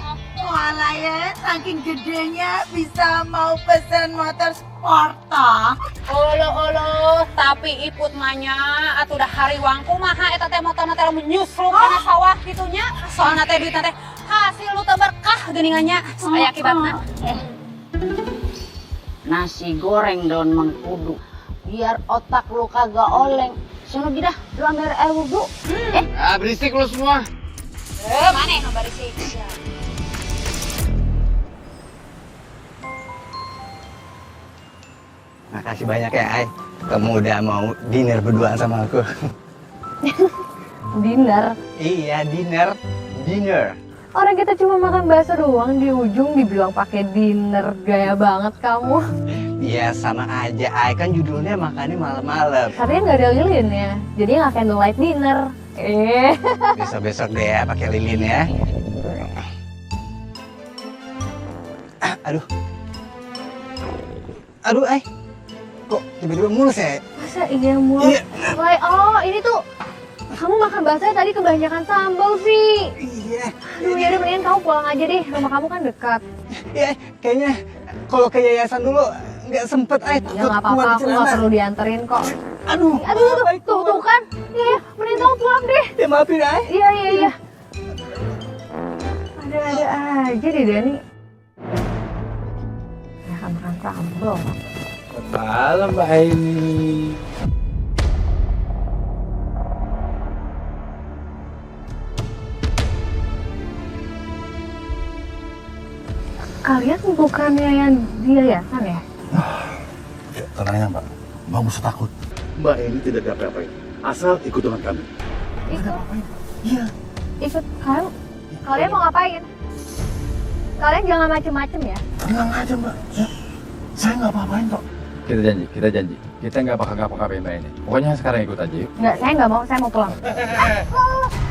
Walah ya, saking gedenya bisa mau pesen motor sport toh. Olo, tapi iput manya atuh udah hariwangku maha eta teh motorna teh menyusrung kana sawah kitunya. Soalna teh duitna teh hasil lu teu berkah geuningannya. Aya akibatna. Nasi goreng daun mengkudu biar otak lu kagak oleng. Sono gidah, lu ambil air wudu. Berisik lu semua. Mana yang berisik? Makasih banyak ya, Ay. Kamu udah mau dinner berduaan sama aku. Dinner? Iya, dinner. Orang kita cuma makan bakso doang, di ujung dibilang pakai dinner. Gaya banget kamu. Iya, sama aja, Ay. Kan judulnya makannya malam-malam. Tapi nggak ada lilinnya, jadi nggak candlelight dinner. Besok-besok deh ya, pakai lilin ya. Aduh, Ay. Kok tiba-tiba mulus ya? Masa iya mulus? Iya. Oh, ini tuh kamu makan bakso tadi kebanyakan sambal sih. Iya. Aduh, ya udah mendingan kamu pulang aja deh. Rumah kamu kan dekat. Iya, kayaknya kalau ke yayasan dulu nggak sempet, Ay. Ya nggak apa-apa, aku nggak perlu dianterin kok. Aduh, tuh kan. Iya, mending kamu pulang deh. Ya maafin, Ay. Iya. Ada aja deh Dani. Makan sambal. Malam Mbak Aini. Kalian bukannya yang di yayasan ya? Ya, tenang ya Mbak. Mbak gak usah takut. Mbak ini tidak ada apa-apain. Asal ikut dengan kami. Ikut? Iya. Ikut kalian mau ngapain? Kalian jangan macem-macem ya? Tenang aja Mbak. Saya nggak apa-apain kok. Kita janji. Kita nggak bakal ngapa-ngapain Mbak ini. Pokoknya sekarang ikut aja yuk. Nggak, saya nggak mau. Saya mau pulang.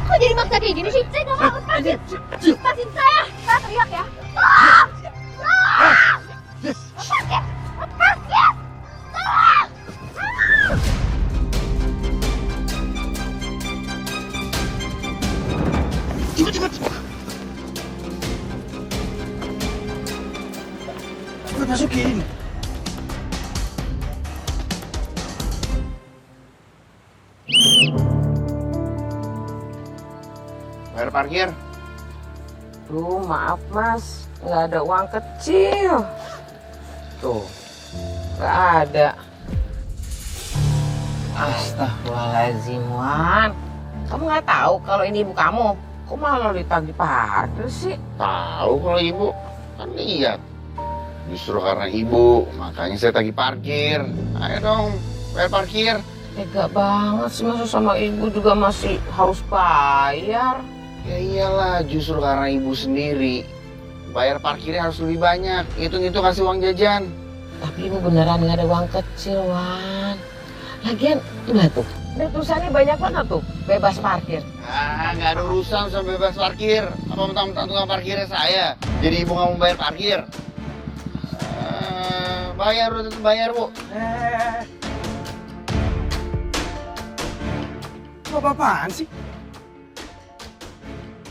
Kok jadi maksa kayak gini sih? Saya nggak mau. Lepasin saya. Saya teriak ya. Cepat. Cepat masukin. Bayar parkir. Tuh, maaf Mas, nggak ada uang kecil. Tuh, nggak ada. Astagfirullahaladzim, Wan. Kamu nggak tahu kalau ini ibu kamu? Kok malah ditagih parkir sih? Tahu kalau ibu, kan lihat. Justru karena ibu, makanya saya tagih parkir. Ayo dong, bayar parkir. Tega banget sih, masa sama ibu juga masih harus bayar. Ya iyalah, justru karena ibu sendiri. Bayar parkirnya harus lebih banyak. Hitung-hitung kasih uang jajan. Tapi ibu beneran nggak ada uang kecil, Wan. Lagian, lihat tuh, Dan tulisannya banyak banget tuh, bebas parkir. Ah, nggak ada urusan sama bebas parkir. Apa mentang-mentang tukang parkirnya saya? Jadi ibu nggak mau bayar parkir? Bayar, udah tetap bayar, Bu. Lu apa-apaan sih?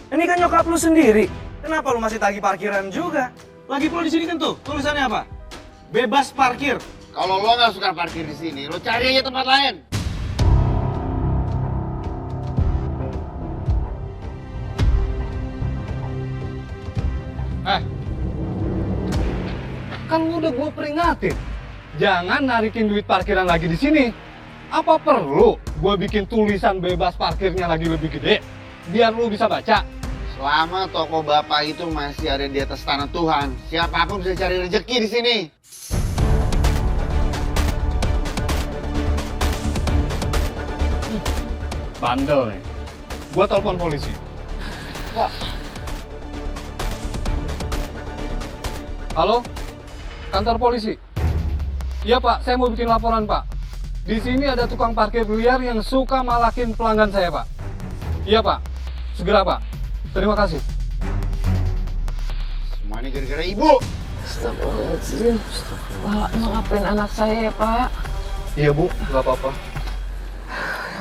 Ini kan nyokap lu sendiri. Kenapa lu masih tagih parkiran juga? Lagi pula di sini kan tuh tulisannya apa? Bebas parkir. Kalau lo nggak suka parkir di sini, lo cari aja tempat lain. Kan udah gue peringatin, jangan narikin duit parkiran lagi di sini. Apa perlu gue bikin tulisan bebas parkirnya lagi lebih gede, biar lu bisa baca? Selama toko bapak itu masih ada di atas tanah Tuhan, siapapun bisa cari rezeki di sini. Bandel nih, gue telepon polisi. Halo? Kantor polisi? Iya Pak, saya mau bikin laporan Pak. Di sini ada tukang parkir liar yang suka malakin pelanggan saya Pak. Iya Pak, segera Pak. Terima kasih. Semua ini gara-gara ibu. Astagfirullahaladzim. Pak, maafin anak saya ya Pak. Iya Bu, nggak apa-apa.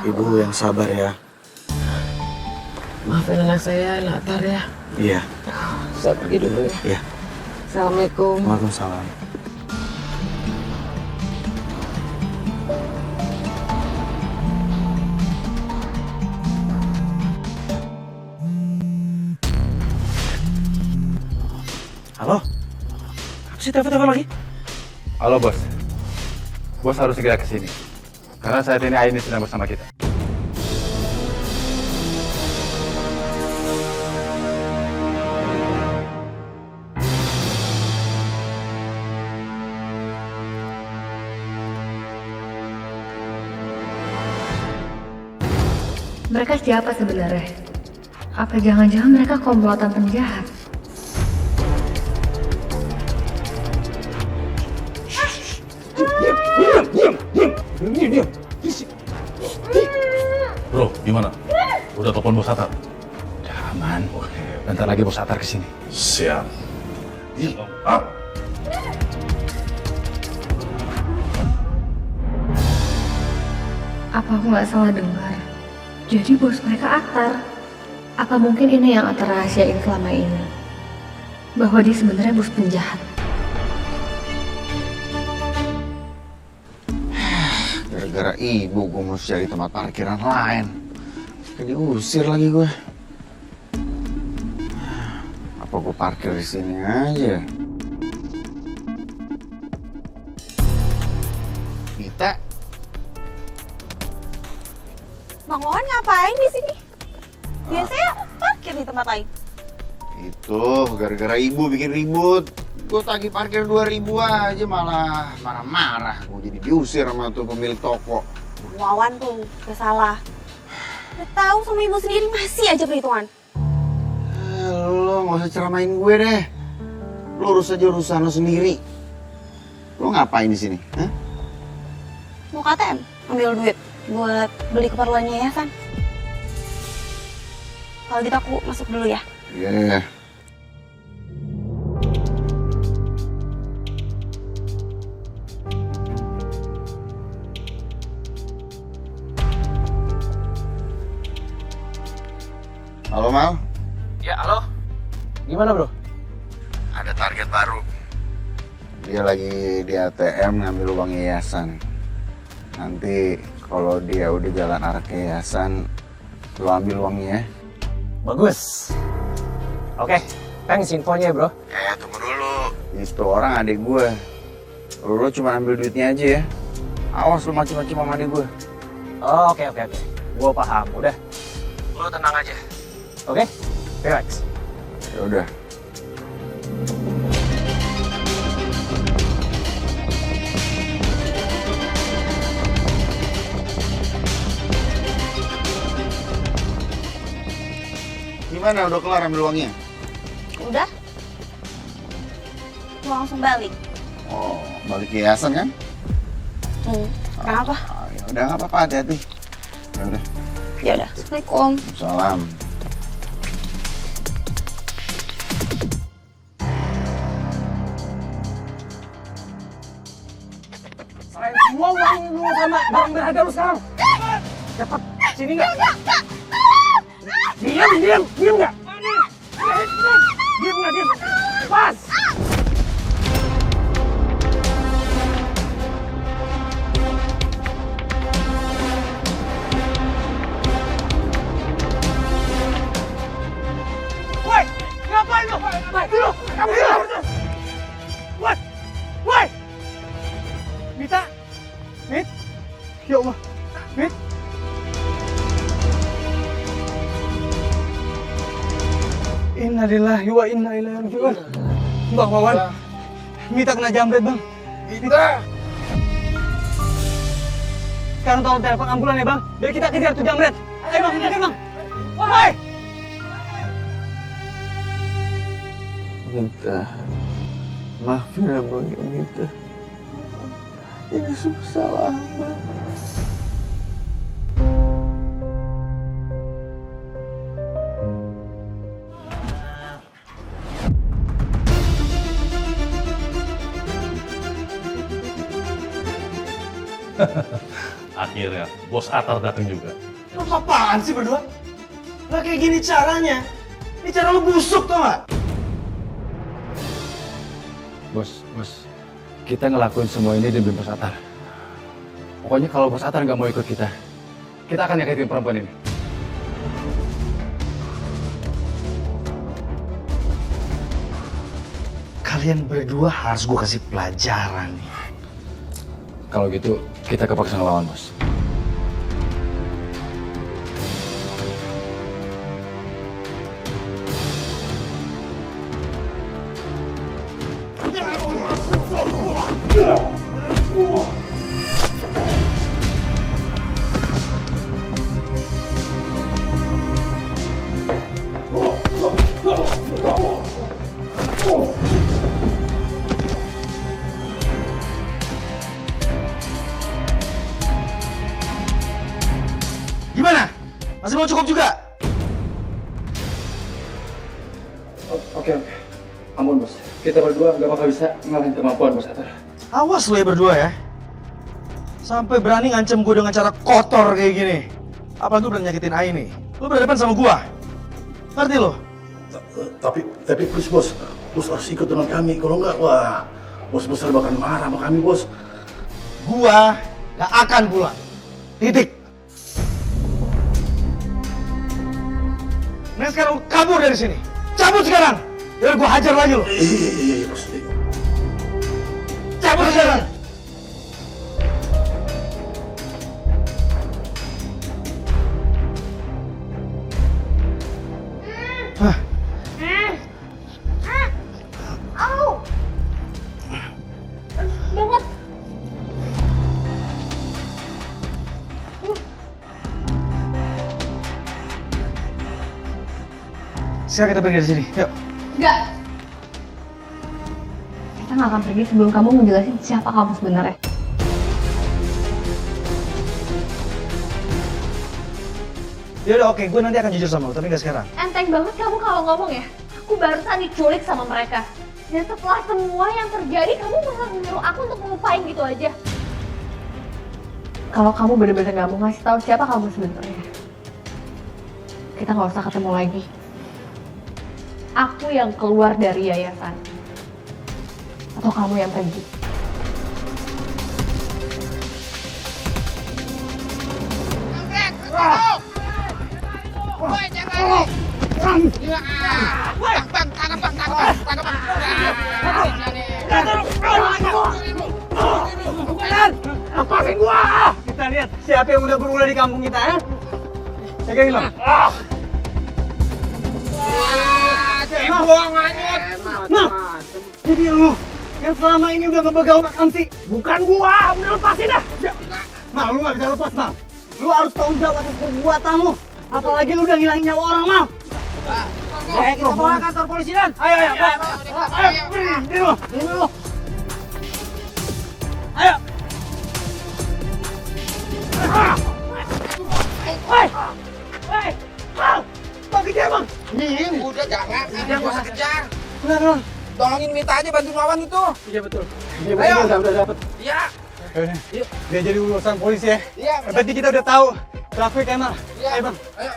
Ibu yang sabar ya. Maafin anak saya, Natar ya. Iya. Saya pergi dulu ya. Iya. Assalamualaikum. Waalaikumsalam. Halo? Apa sih telepon lagi? Halo bos. Bos harus segera ke sini. Karena saat ini Aini sedang bersama kita. Mereka siapa sebenarnya? Apa jangan-jangan mereka komplotan penjahat? Diam. Bro, gimana? Udah telepon bos Atar? Udah aman. Bentar lagi bos Atar kesini. Siap. Diam dong. Ah. Apa aku nggak salah dengar? Jadi bos mereka Atar. Apa mungkin ini yang Atar rahasiain selama ini? Bahwa dia sebenarnya bos penjahat. Gara-gara ibu gue mesti cari tempat parkiran lain. Kayak diusir lagi gue. Apa gue parkir di sini aja? Kita. Bang Wawan ngapain di sini? Biasanya parkir di tempat lain. Itu gara-gara ibu bikin ribut. Gue tagih parkir 2.000 aja malah marah-marah. Gue jadi diusir sama tuh pemilik toko. Bang Wawan tuh gak salah. Udah tahu sama ibu sendiri masih aja perhitungan. Lo gak usah ceramain gue deh. Lo urus aja urusan lo sendiri. Lo ngapain di sini? Hah? Mau ke ATM ambil duit buat beli keperluan yayasan. Kalau gitu aku masuk dulu ya. Iya. Halo Mal? Ya, halo. Gimana bro? Ada target baru. Dia lagi di ATM ngambil uang yayasan. Nanti kalau dia udah jalan arah ke yayasan, lo ambil uangnya ya. Bagus. Oke, thanks infonya bro. Tunggu dulu. Itu orang adik gue. Lo cuma ambil duitnya aja ya. Awas lo macem-macem sama adik gue. Oke. Gue paham. Udah. Lo tenang aja. Oke? Relax. Ya udah. Gimana? Udah kelar ambil uangnya? Udah? Mau langsung balik? Oh, balik ke yayasan kan? Kenapa? Ya udah nggak apa-apa, hati-hati. Yaudah. Ya udah. Assalamualaikum. Salam. Selain semua uang lu sama barang berharga lu sekarang. Cepat, sini nggak? Diam nggak? Diam nggak, diam. Pas. Woi, ngapain lu? Mati lu, kamu dulu. Woi. Mita, Mit, ya Allah, Mit. Innalillahi wa inna ilaihi raji'un. Bang Wawan, Mita kena jamret bang. Mita. Sekarang tolong telepon ambulan ya bang, biar kita kejar tuh jamret. Ayo bang, kejar bang. Woi. Mita, maafin abang ya Mita. Ini semua salah abang. Akhirnya Bos Atar datang juga. Lu apaan sih berdua? Nggak kayak gini caranya. Ini cara lu busuk tau gak? Bos, kita ngelakuin semua ini demi Bos Atar. Pokoknya kalau Bos Atar nggak mau ikut kita akan nyakitin perempuan ini. Kalian berdua harus gue kasih pelajaran nih. Kalau gitu, kita kepaksa ngelawan, Bos. Gimana? Masih mau cukup juga? Oke. Ampun, Bos. Kita berdua nggak bakal bisa ngalahin kemampuan Bos Atar. Awas lu ya berdua ya. Sampai berani ngancem gue dengan cara kotor kayak gini. Apalagi lu udah nyakitin Ai nih. Lu berhadapan sama gua. Ngerti lo? Tapi please Bos harus ikut dengan kami. Kalau nggak, wah, Bos besar bakal marah sama kami, Bos. Gua nggak akan pulang. Titik. Nah sekarang lu kabur dari sini. Cabut sekarang. Biar gua hajar lagi lo. Iya, Bos. Cabut sekarang. Hah? Au! Banget. Sekarang kita pergi dari sini. Yuk. Enggak. Kita nggak akan pergi sebelum kamu menjelasin siapa kamu sebenarnya. Ya udah oke, gue nanti akan jujur sama lo, tapi nggak sekarang. Enteng banget kamu kalau ngomong ya. Aku barusan diculik sama mereka. Dan setelah semua yang terjadi, kamu malah menyuruh aku untuk ngelupain gitu aja. Kalau kamu bener-bener nggak mau ngasih tahu siapa kamu sebenarnya, kita nggak usah ketemu lagi. Aku yang keluar dari yayasan. Atau kamu yang pergi. Lepasin gua! Kita lihat siapa yang udah berulah di kampung kita, ya? Pegangin lo. Nah, jadi lu yang selama ini udah ngebegal vakansi. Bukan gua, udah lepasin dah. Nah, lu gak bisa lepas, Mal. Lu harus tanggung jawab atas perbuatan lu. Apalagi lu udah ngilangin nyawa orang, Mal. Kita bawa ke kantor polisi, Dan. Ayo. Ini lu. Ayo. Hei! Hei! Bang Gede bang! Udah jangan, dia nggak usah kejar. Benar. Tolongin Mita aja, bantu Wawan itu. Iya betul. Ayo. Udah dapet. Iya. Yuk. Dia jadi urusan polisi ya. Iya. Berarti kita udah tahu trafik Kemal. Iya. Ayo bang. Ayo.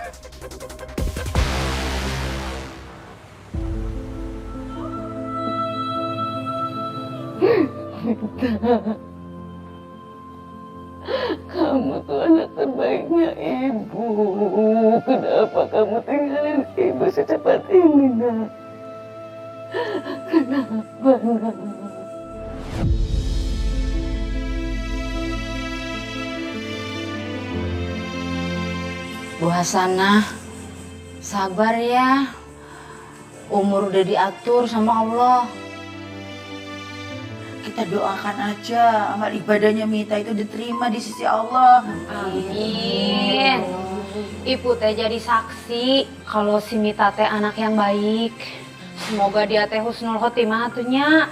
Kamu tuh anak terbaiknya ibu. Kenapa kamu tinggalin ibu secepat ini, nak? Kenapa, nak? Bu Hasanah, sabar ya. Umur udah diatur sama Allah. Kita doakan aja amal ibadahnya Mita itu diterima di sisi Allah. Amin. Ibu teh jadi saksi kalau si Mita teh anak yang baik. Semoga dia teh husnul khotimah atunya.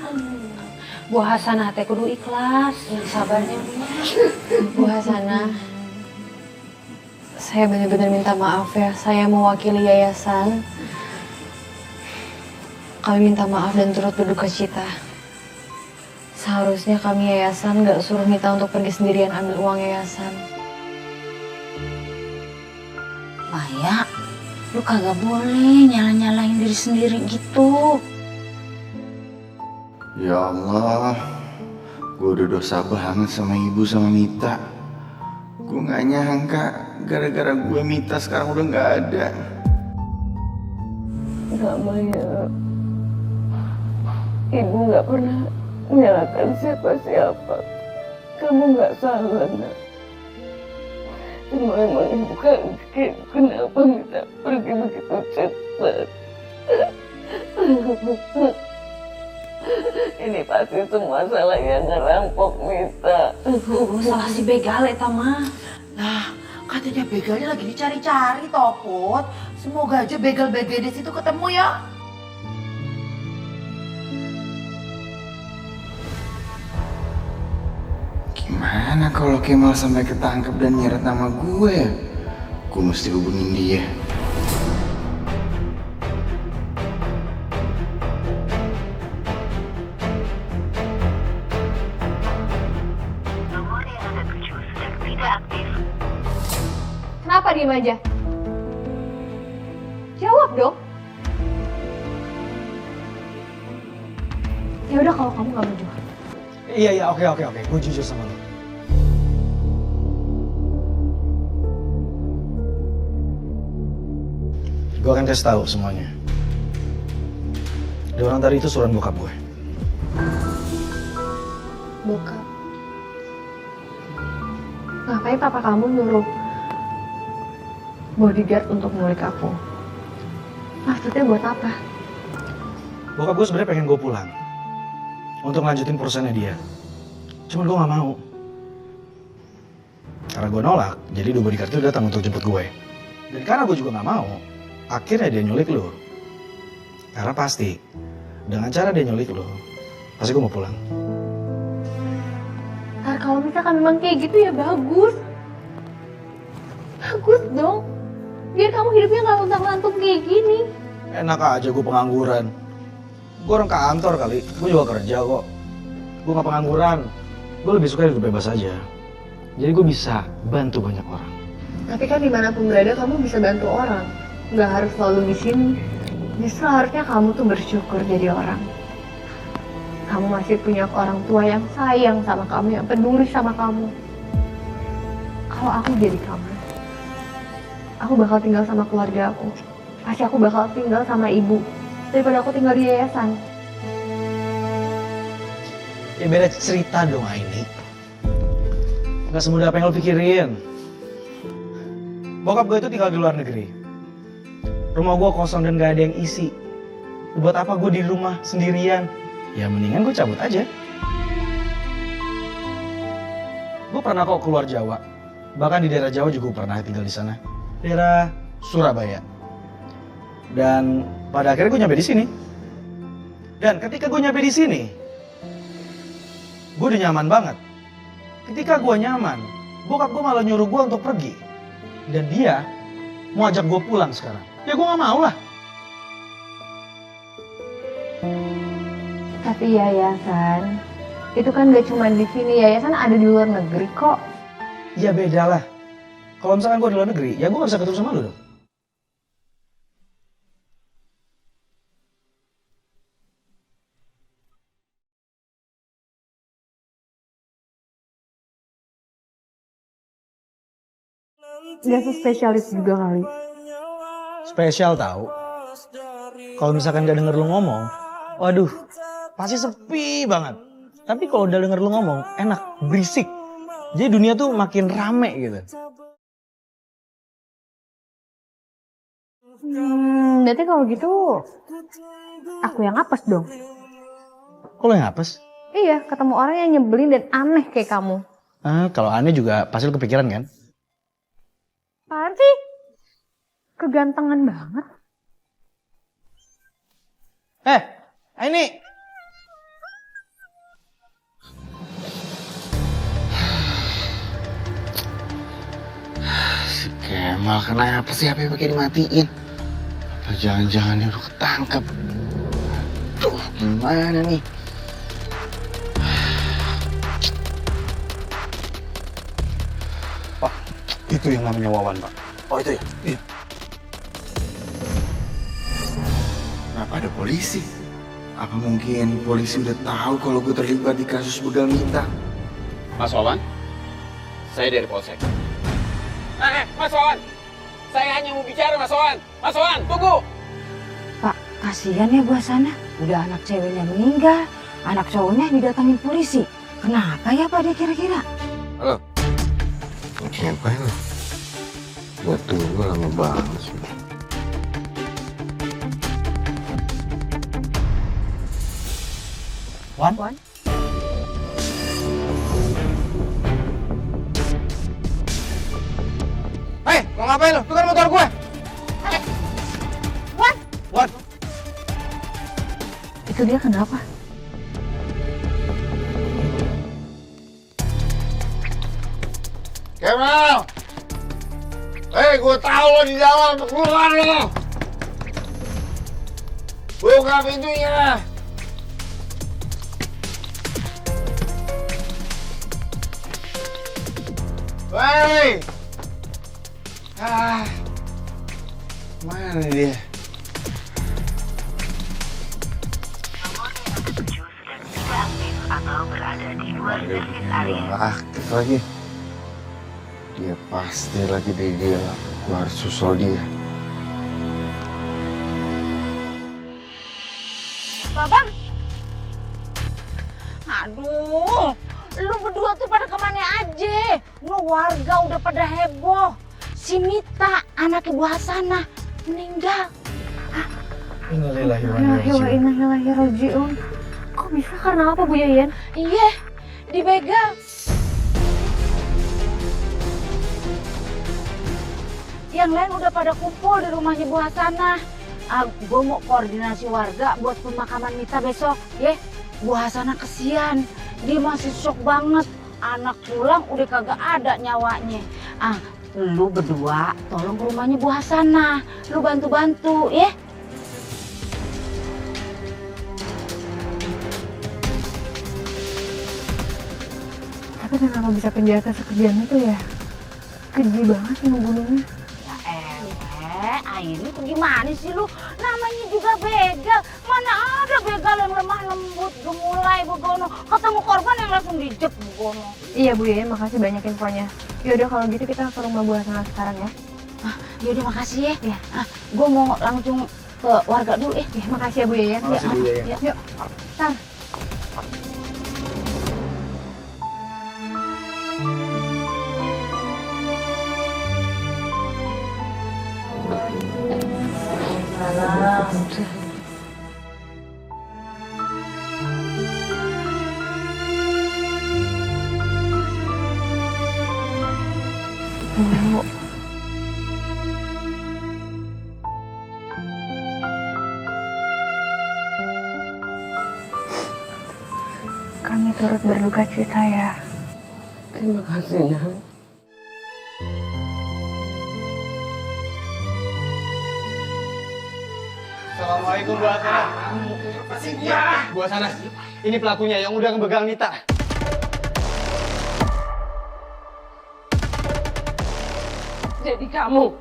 Bu Hasanah teh kudu ikhlas. Yang sabarnya. Bu Hasanah, saya benar-benar minta maaf ya. Saya mewakili yayasan. Kami minta maaf dan turut berduka cita. Seharusnya kami yayasan gak suruh Mita untuk pergi sendirian ambil uang yayasan. Maya, lu kagak boleh nyala-nyalain diri sendiri gitu. Ya Allah, gue udah dosa banget sama ibu sama Mita. Gue gak nyangka gara-gara gue Mita sekarang udah gak ada. Gak Maya, ibu gak pernah menyalahkan siapa-siapa. Kamu gak salah, nak. Cuma emang ibu kaget kenapa Mita pergi begitu cepat. Ini pasti semua salah yang ngerampok Mita. Salah si begal eta mah. Lah, katanya begalnya lagi dicari-cari Topot. Semoga aja begal-begal di situ ketemu ya. Gimana kalau Kemal sampai ketangkep dan nyeret nama gue? Gue mesti hubungin dia. Kenapa diem aja? Jawab dong. Ya udah kalau kamu gak mau jawab. Iya, oke. Gue jujur sama lo. Gue akan kasih tahu semuanya. Ada orang tadi itu suruhan bokap gue. Bokap? Ngapain papa kamu nyuruh bodyguard untuk ngulik aku? Maksudnya buat apa? Bokap gue sebenarnya pengen gue pulang untuk lanjutin perusahaannya dia. Cuman gue gak mau. Karena gue nolak, jadi dua bodyguard itu datang untuk jemput gue. Dan karena gue juga gak mau, akhirnya dia nyulik lo. Karena pasti, dengan cara dia nyulik lo, pasti gue mau pulang. Ntar kalau misalkan memang kayak gitu ya bagus. Bagus dong. Biar kamu hidupnya gak lontang-lantung kayak gini. Enak aja gue pengangguran. Gue orang kantor kali, gue juga kerja kok. Gue gak pengangguran. Gue lebih suka hidup bebas aja. Jadi gue bisa bantu banyak orang. Tapi kan dimanapun berada kamu bisa bantu orang. Nggak harus selalu di sini. Justru harusnya kamu tuh bersyukur jadi orang. Kamu masih punya orang tua yang sayang sama kamu, yang peduli sama kamu. Kalau aku jadi kamu, aku bakal tinggal sama keluarga aku. Pasti aku bakal tinggal sama ibu daripada aku tinggal di yayasan. Ya beda cerita dong ini. Gak semudah apa yang lo pikirin. Bokap gue itu tinggal di luar negeri. Rumah gue kosong dan gak ada yang isi. Buat apa gue di rumah sendirian? Ya mendingan gue cabut aja. Gue pernah kok keluar Jawa. Bahkan di daerah Jawa juga gue pernah tinggal di sana. Daerah Surabaya. Dan pada akhirnya gue nyampe di sini. Dan ketika gue nyampe di sini, gue udah nyaman banget. Ketika gue nyaman, bokap gue malah nyuruh gue untuk pergi. Dan dia mau ajak gue pulang sekarang. Ya gue gak mau lah. Tapi yayasan, itu kan gak cuma di sini, yayasan ada di luar negeri kok. Ya beda lah. Kalau misalkan gue di luar negeri, ya gue gak bisa ketemu sama lu dong. Gak spesial itu juga kali. Spesial tahu. Kalau misalkan gak denger lu ngomong, waduh, pasti sepi banget. Tapi kalau udah denger lu ngomong, enak, berisik. Jadi dunia tuh makin rame gitu. Berarti kalau gitu, aku yang apes dong. Kok lo yang apes? Iya, ketemu orang yang nyebelin dan aneh kayak kamu. Kalau aneh juga pasti lu kepikiran kan? Apaan sih? Kegantengan banget. Ini. Si Kemal kenapa sih HP pakai dimatiin? Apa jangan-jangan dia udah ketangkep? Aduh, gimana nih? Pak, itu yang namanya Wawan, Pak. Oh itu ya? Iya. Kenapa ada polisi? Apa mungkin polisi udah tahu kalau gue terlibat di kasus begal Mita? Mas Wawan, saya dari Polsek. Mas Wawan, saya hanya mau bicara Mas Wawan. Mas Wawan, tunggu. Pak, kasihan ya Bu Hasanah. Udah anak ceweknya meninggal, anak cowoknya didatangin polisi. Kenapa ya Pak dia kira-kira? Halo. Ngapain lo? Buat tunggu lama banget sih. Wan? Hei, mau ngapain lo? Tukar motor gue. Wan? Itu dia kenapa? Kemal! Gue tahu lo di dalam, keluar lo! Buka pintunya! Hei! Mana dia? Aktif lagi. Dia pasti lagi di dia. Gue harus susul dia. Babang? Aduh, lu berdua tuh pada kemana aja? Lu warga udah pada heboh. Si Mita, anak Ibu Hasanah, meninggal. Innalillahi wa inna ilaihi raji'un. Kok bisa karena apa Bu Yayan? Iya, dibegal. Yang lain udah pada kumpul di rumah Ibu Hasanah. Gue mau koordinasi warga buat pemakaman Mita besok, ya. Bu Hasanah kesian, dia masih shock banget. Anak pulang udah kagak ada nyawanya. Lu berdua tolong ke rumahnya Bu Hasanah. Lu bantu-bantu, ya. Tapi kenapa bisa penjahat sekejam itu ya? Keji banget sih ngebunuhnya. Akhirnya tuh gimana sih lu? Namanya juga begal. Mana ada begal yang lemah lembut, gemulai, begono. Ketemu korban yang langsung dijep, begono. Iya Bu Yayan, makasih banyak infonya. Yaudah kalau gitu kita ke rumah Bu Hasanah sekarang ya. Yaudah makasih ya. Gue mau langsung ke warga dulu ya. Makasih ya Bu Yayan. Makasih Bu Yayan. Yuk. Tar. Bu. Kami turut berduka cita ya. Terima kasih, Nak. Assalamualaikum Bu Hasanah. Bu Hasanah, ini pelakunya yang udah ngebegal Mita. Jadi kamu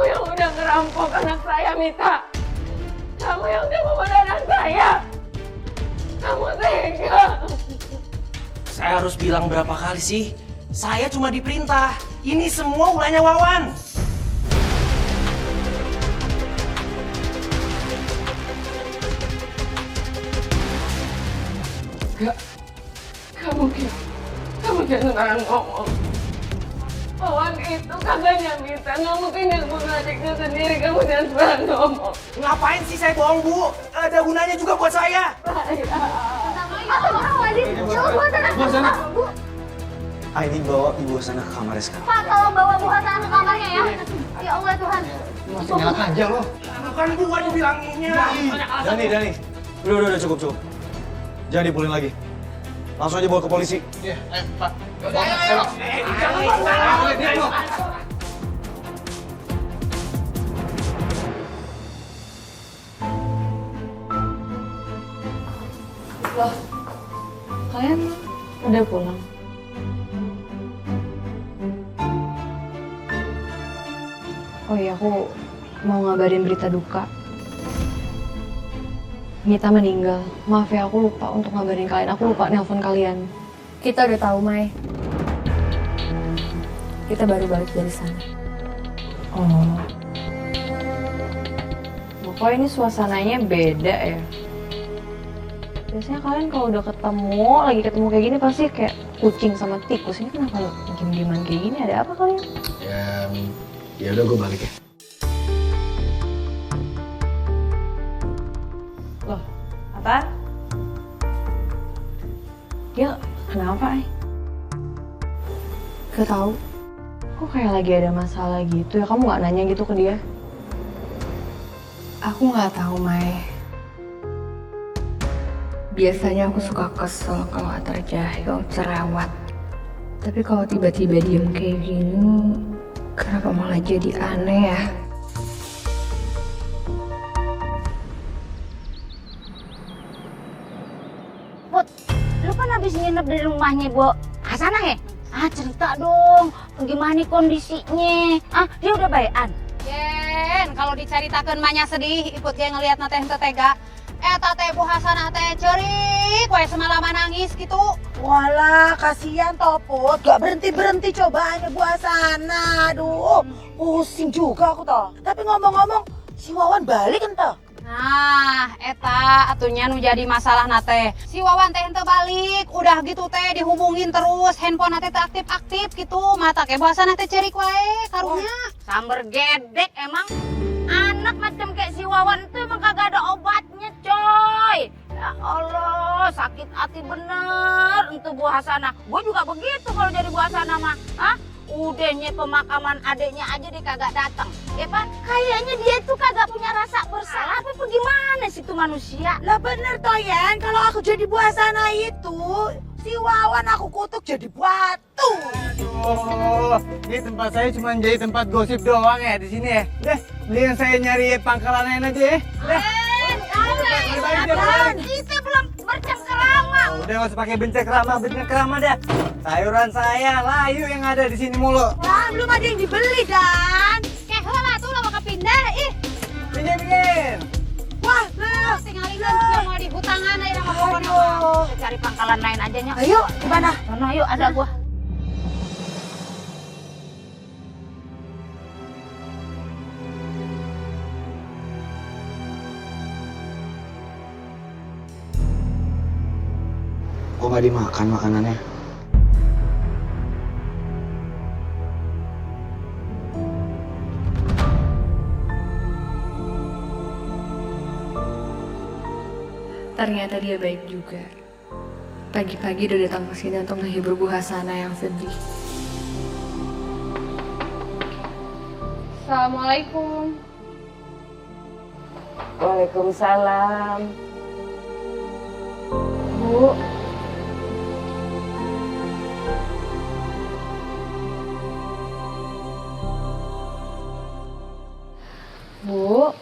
yang udah ngerampok anak saya, Mita. Kamu yang udah membunuh anak saya. Kamu tega. Saya harus bilang berapa kali sih? Saya cuma diperintah. Ini semua ulahnya Wawan. Gak. Kamu jangan sembarangan ngomong. Wawan itu kakaknya Mita, nggak mungkin dia bunuh adiknya sendiri. Kamu jangan sembarangan ngomong. Ngapain sih saya bohong, Bu? Ada gunanya juga buat saya. Bu Hasanah. Ini bawa Ibu Hasanah ke kamarnya sekarang. Pak, tolong bawa Bu Hasanah ke kamarnya ya. Ya Allah Tuhan. Masih ngelak aja lo. Bukan gua dibilanginnya. Dani. Udah cukup. Jangan dipukulin lagi. Langsung aja bawa ke polisi. Iya, Pak. Ayo. Loh, kalian udah pulang? Oh iya, aku mau ngabarin berita duka. Mita meninggal. Maaf ya, aku lupa untuk ngabarin kalian. Aku lupa nelpon kalian. Kita udah tahu, Mai. Kita baru balik dari sana. Oh. Kok ini suasananya beda ya? Biasanya kalian kalau udah lagi ketemu kayak gini pasti kayak kucing sama tikus. Ini kenapa diem-dieman kayak gini? Ada apa kalian? Ya udah gue balik ya. Loh, apa? Dia kenapa, Gak tahu. Kok kayak lagi ada masalah gitu ya? Kamu nggak nanya gitu ke dia? Aku nggak tahu, Mai. Biasanya aku suka kesel kalau Atar Jahil cerewet. Tapi kalau tiba-tiba diem kayak gini, kenapa malah jadi aneh ya? Put, lu kan habis nginep di rumahnya Bu Hasanah ya? Cerita dong, gimana kondisinya? Dia udah bayan? Yen, kalau diceritakeun mahnya sedih, ikut ge ngeliat teh tega. Eta teh Bu Hasanah teh ceurik we semalaman nangis gitu. Walah, kasihan Topot. Gak berhenti-berhenti cobaannya Bu Hasanah. Aduh, pusing juga aku toh. Tapi ngomong-ngomong, si Wawan balik ente. Nah, eta atunya nu jadi masalah nate. Si Wawan teh henteu balik, udah gitu teh dihubungin terus, handphone teh aktif-aktif gitu. Mata ke Bu Hasanah teh ceurik wae karunya. Samber gedek emang. Anak macam kayak si Wawan itu emang kagak ada obatnya, coy. Ya Allah, sakit hati bener untuk Bu Hasanah. Gue juga begitu kalau jadi Bu Hasanah mah. Udahnya pemakaman adeknya aja dia kagak datang. Ya Pak, kayaknya dia tuh kagak punya rasa bersalah. Apa gimana sih tuh manusia? Lah bener toh, Yan. Kalau aku jadi Bu Hasanah itu, si Wawan aku kutuk jadi batu. Aduh, ini tempat saya cuma jadi tempat gosip doang ya di sini ya. Deh, mendingan saya nyari pangkalan lain aja ya. Deh. Kita belum bercengkerama. Udah nggak usah pakai bencengkerama dah. Sayuran saya layu yang ada di sini mulu. Wah, belum ada yang dibeli, Dan. Heula tuh lama kepindah ih. Pinjam. Wah, tinggalin semua di hutangan aja sama pokoknya. Cari pangkalan lain aja nya. Ayo, gimana? Sono yuk, ada gua. Kok nggak dimakan makanannya? Ternyata dia baik juga. Pagi-pagi udah datang ke sini untuk menghibur Bu Hasanah yang sedih. Assalamualaikum. Waalaikumsalam. Bu. Bu.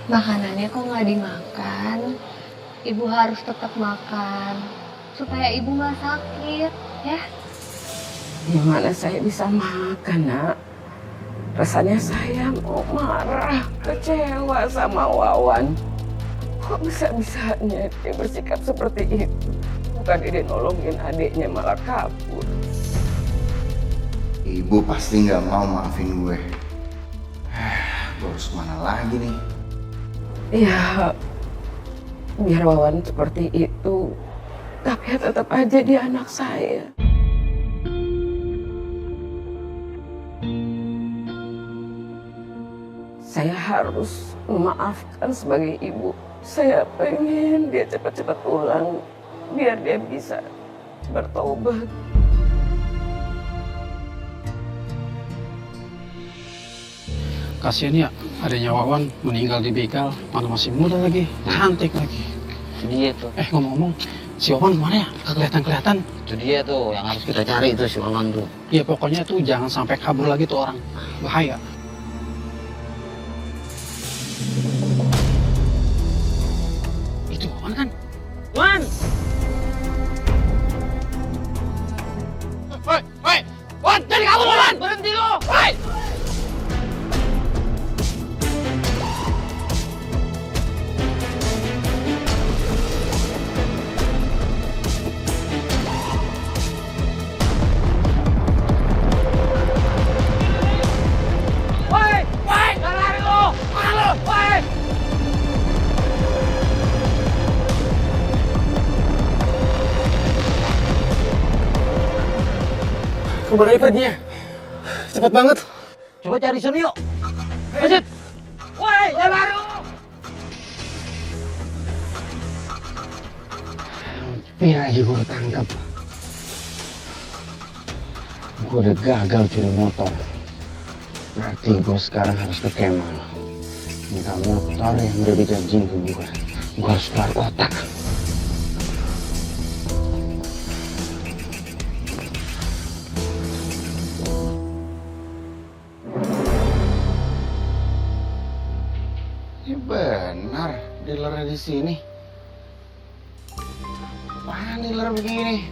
Makanannya kok nggak dimakan? Ibu harus tetap makan supaya ibu nggak sakit, ya? Gimana saya bisa makan, Nak? Rasanya saya mau marah, kecewa sama Wawan. Kok bisa-bisanya dia bersikap seperti itu? Bukan dia nolongin adiknya malah kabur. Ibu pasti nggak mau maafin gue. Gue harus kemana lagi nih? Ya, biar Wawan seperti itu, tapi tetap aja dia anak saya. Saya harus memaafkan sebagai ibu. Saya pengen dia cepat-cepat pulang, biar dia bisa bertobat. Kasian ya, adanya Wawan meninggal di begal, mana masih muda lagi, cantik lagi. Itu dia tuh. Ngomong-ngomong, si Wawan mana ya? Kelihatan-kelihatan. Itu dia tuh yang harus kita cari itu si Wawan tuh. Iya pokoknya tuh jangan sampai kabur lagi tuh orang, bahaya. Itu Wawan kan? Wan! Woi! Wan, jadi kabur Wan! Berhenti lo! Woi! Kemana perginya? Cepat banget. Coba cari sana yuk. Lanjut. Woi, ya baru. Hampir aja gue ketangkep. Gue udah gagal curi motor. Berarti gue sekarang harus ke Kemal. Minta motor yang udah dijanjiin ke gue. Gue harus keluar kota. Ini benar dealernya di sini. Apaan dealer begini?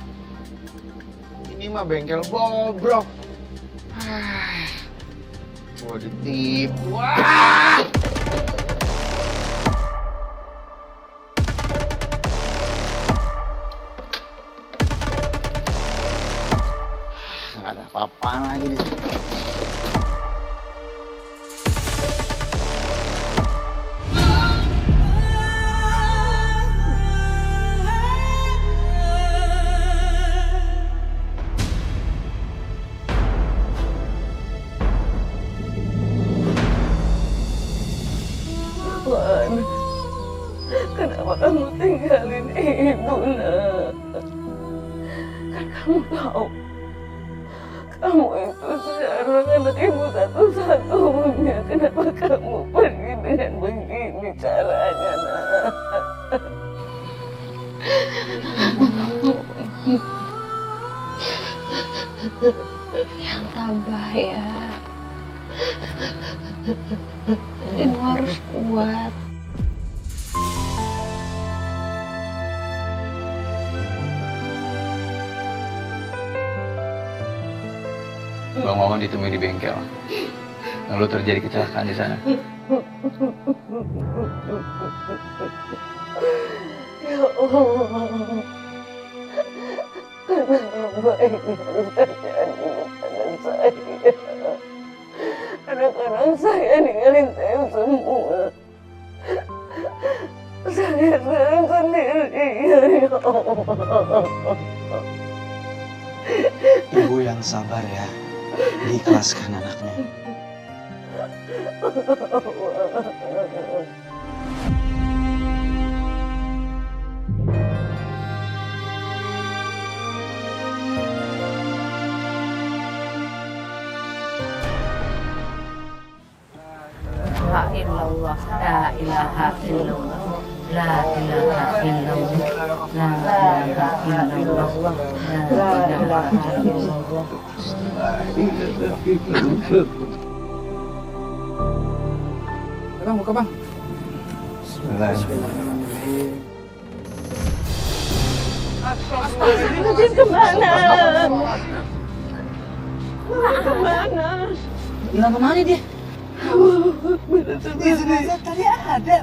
Ini mah bengkel bobrok. Gua ditipu. Nggak ada apa-apaan lagi di sini. Wan, kenapa kamu tinggalin ibu, Nak? Kan kamu tahu, kamu itu sekarang anak ibu satu-satunya. Kenapa kamu pergi dengan begini caranya, Nak? Yang tabah ya. Ibu harus kuat. Bang Wawan ditemui di bengkel. Lalu terjadi kecelakaan di sana. Ya Allah, kenapa ini harus terjadi pada saya? Anak-anak saya ninggalin saya semua. Saya sekarang sendirian, ya Allah. Ibu yang sabar ya, diikhlaskan anaknya. La illallah, la ilaha illallah, la ilaha illallah, la ilaha illallah, la ilaha illallah. Bang, buka bang. Astagfirullahaladzim, kemana? Kemana? Hilang kemana dia? Tadi ada.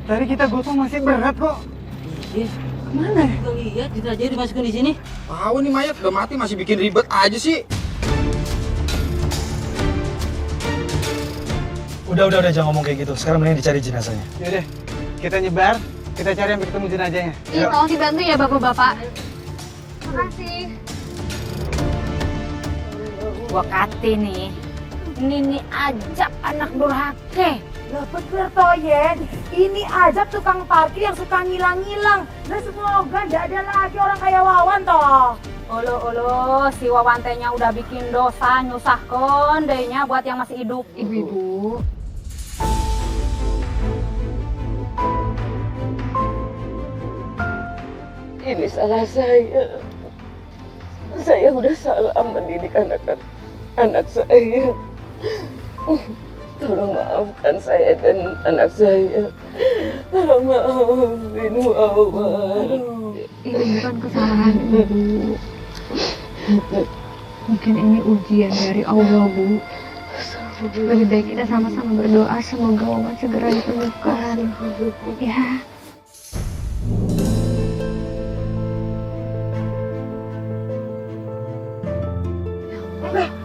Tadi kita gotong masih berat kok. Iya, kemana? Gak lihat, jenazahnya dimasukin di sini. Tahu nih mayat udah mati masih bikin ribet aja sih. Udah, jangan ngomong kayak gitu. Sekarang mending dicari jenazahnya. Yaudah, kita nyebar, kita cari sampai ketemu jenazahnya. Iya, tolong dibantu ya bapak-bapak. Makasih. Gua kati nih, ini Ajab anak durhake. Lah bener toh Yen, ini aja tukang parkir yang suka ngilang-ngilang. Nah semoga nggak ada lagi orang kayak Wawan toh. Olo, si Wawan tehnya udah bikin dosa nyusahkeun dehnya buat yang masih hidup. Ibu-ibu. Ini salah saya. Saya udah salah mendidik anak saya. Tolong maafkan saya dan anak saya. Tolong maafin Wawan. Ini bukan kesalahan ibu. Mungkin ini ujian dari Allah, Bu. Lebih baik kita sama-sama berdoa semoga Wawan segera ditemukan. Ya.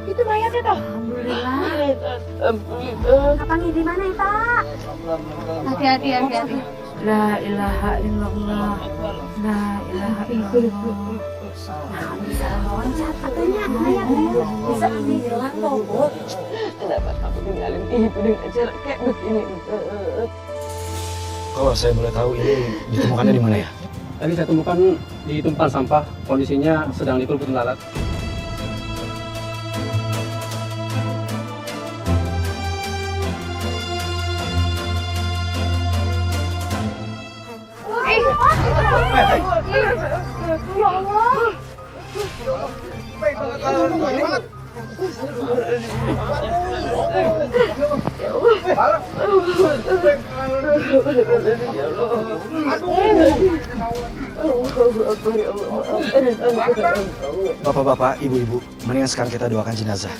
Itu mayatnya toh. Alhamdulillah. Kapan di mana ya, Pak? Hati-hati. La ilaha illallah. La ilaha illallah. Nah, bisa loncat katanya mayatnya. Bisa hilang toh, Bu. Kenapa kamu tinggalin ibu dengan cara kayak begini? Kalau saya boleh tahu ini ditemukannya di mana ya? Tadi saya temukan di tumpukan sampah, kondisinya sedang dikerukut lalat. Ya Allah. Bapak-bapak, ibu-ibu, mendingan sekarang kita doakan jenazah.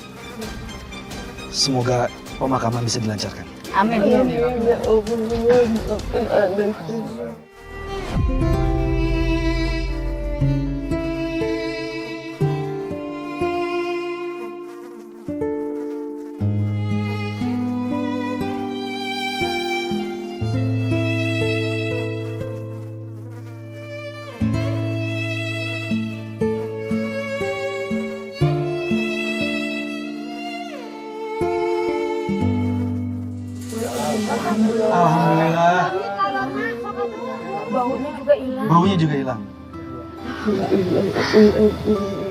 Semoga pemakaman bisa dilancarkan. Amin. Ya Allah, maafkan anakku. Alhamdulillah. Baunya juga hilang. Baunya juga hilang. Alhamdulillah.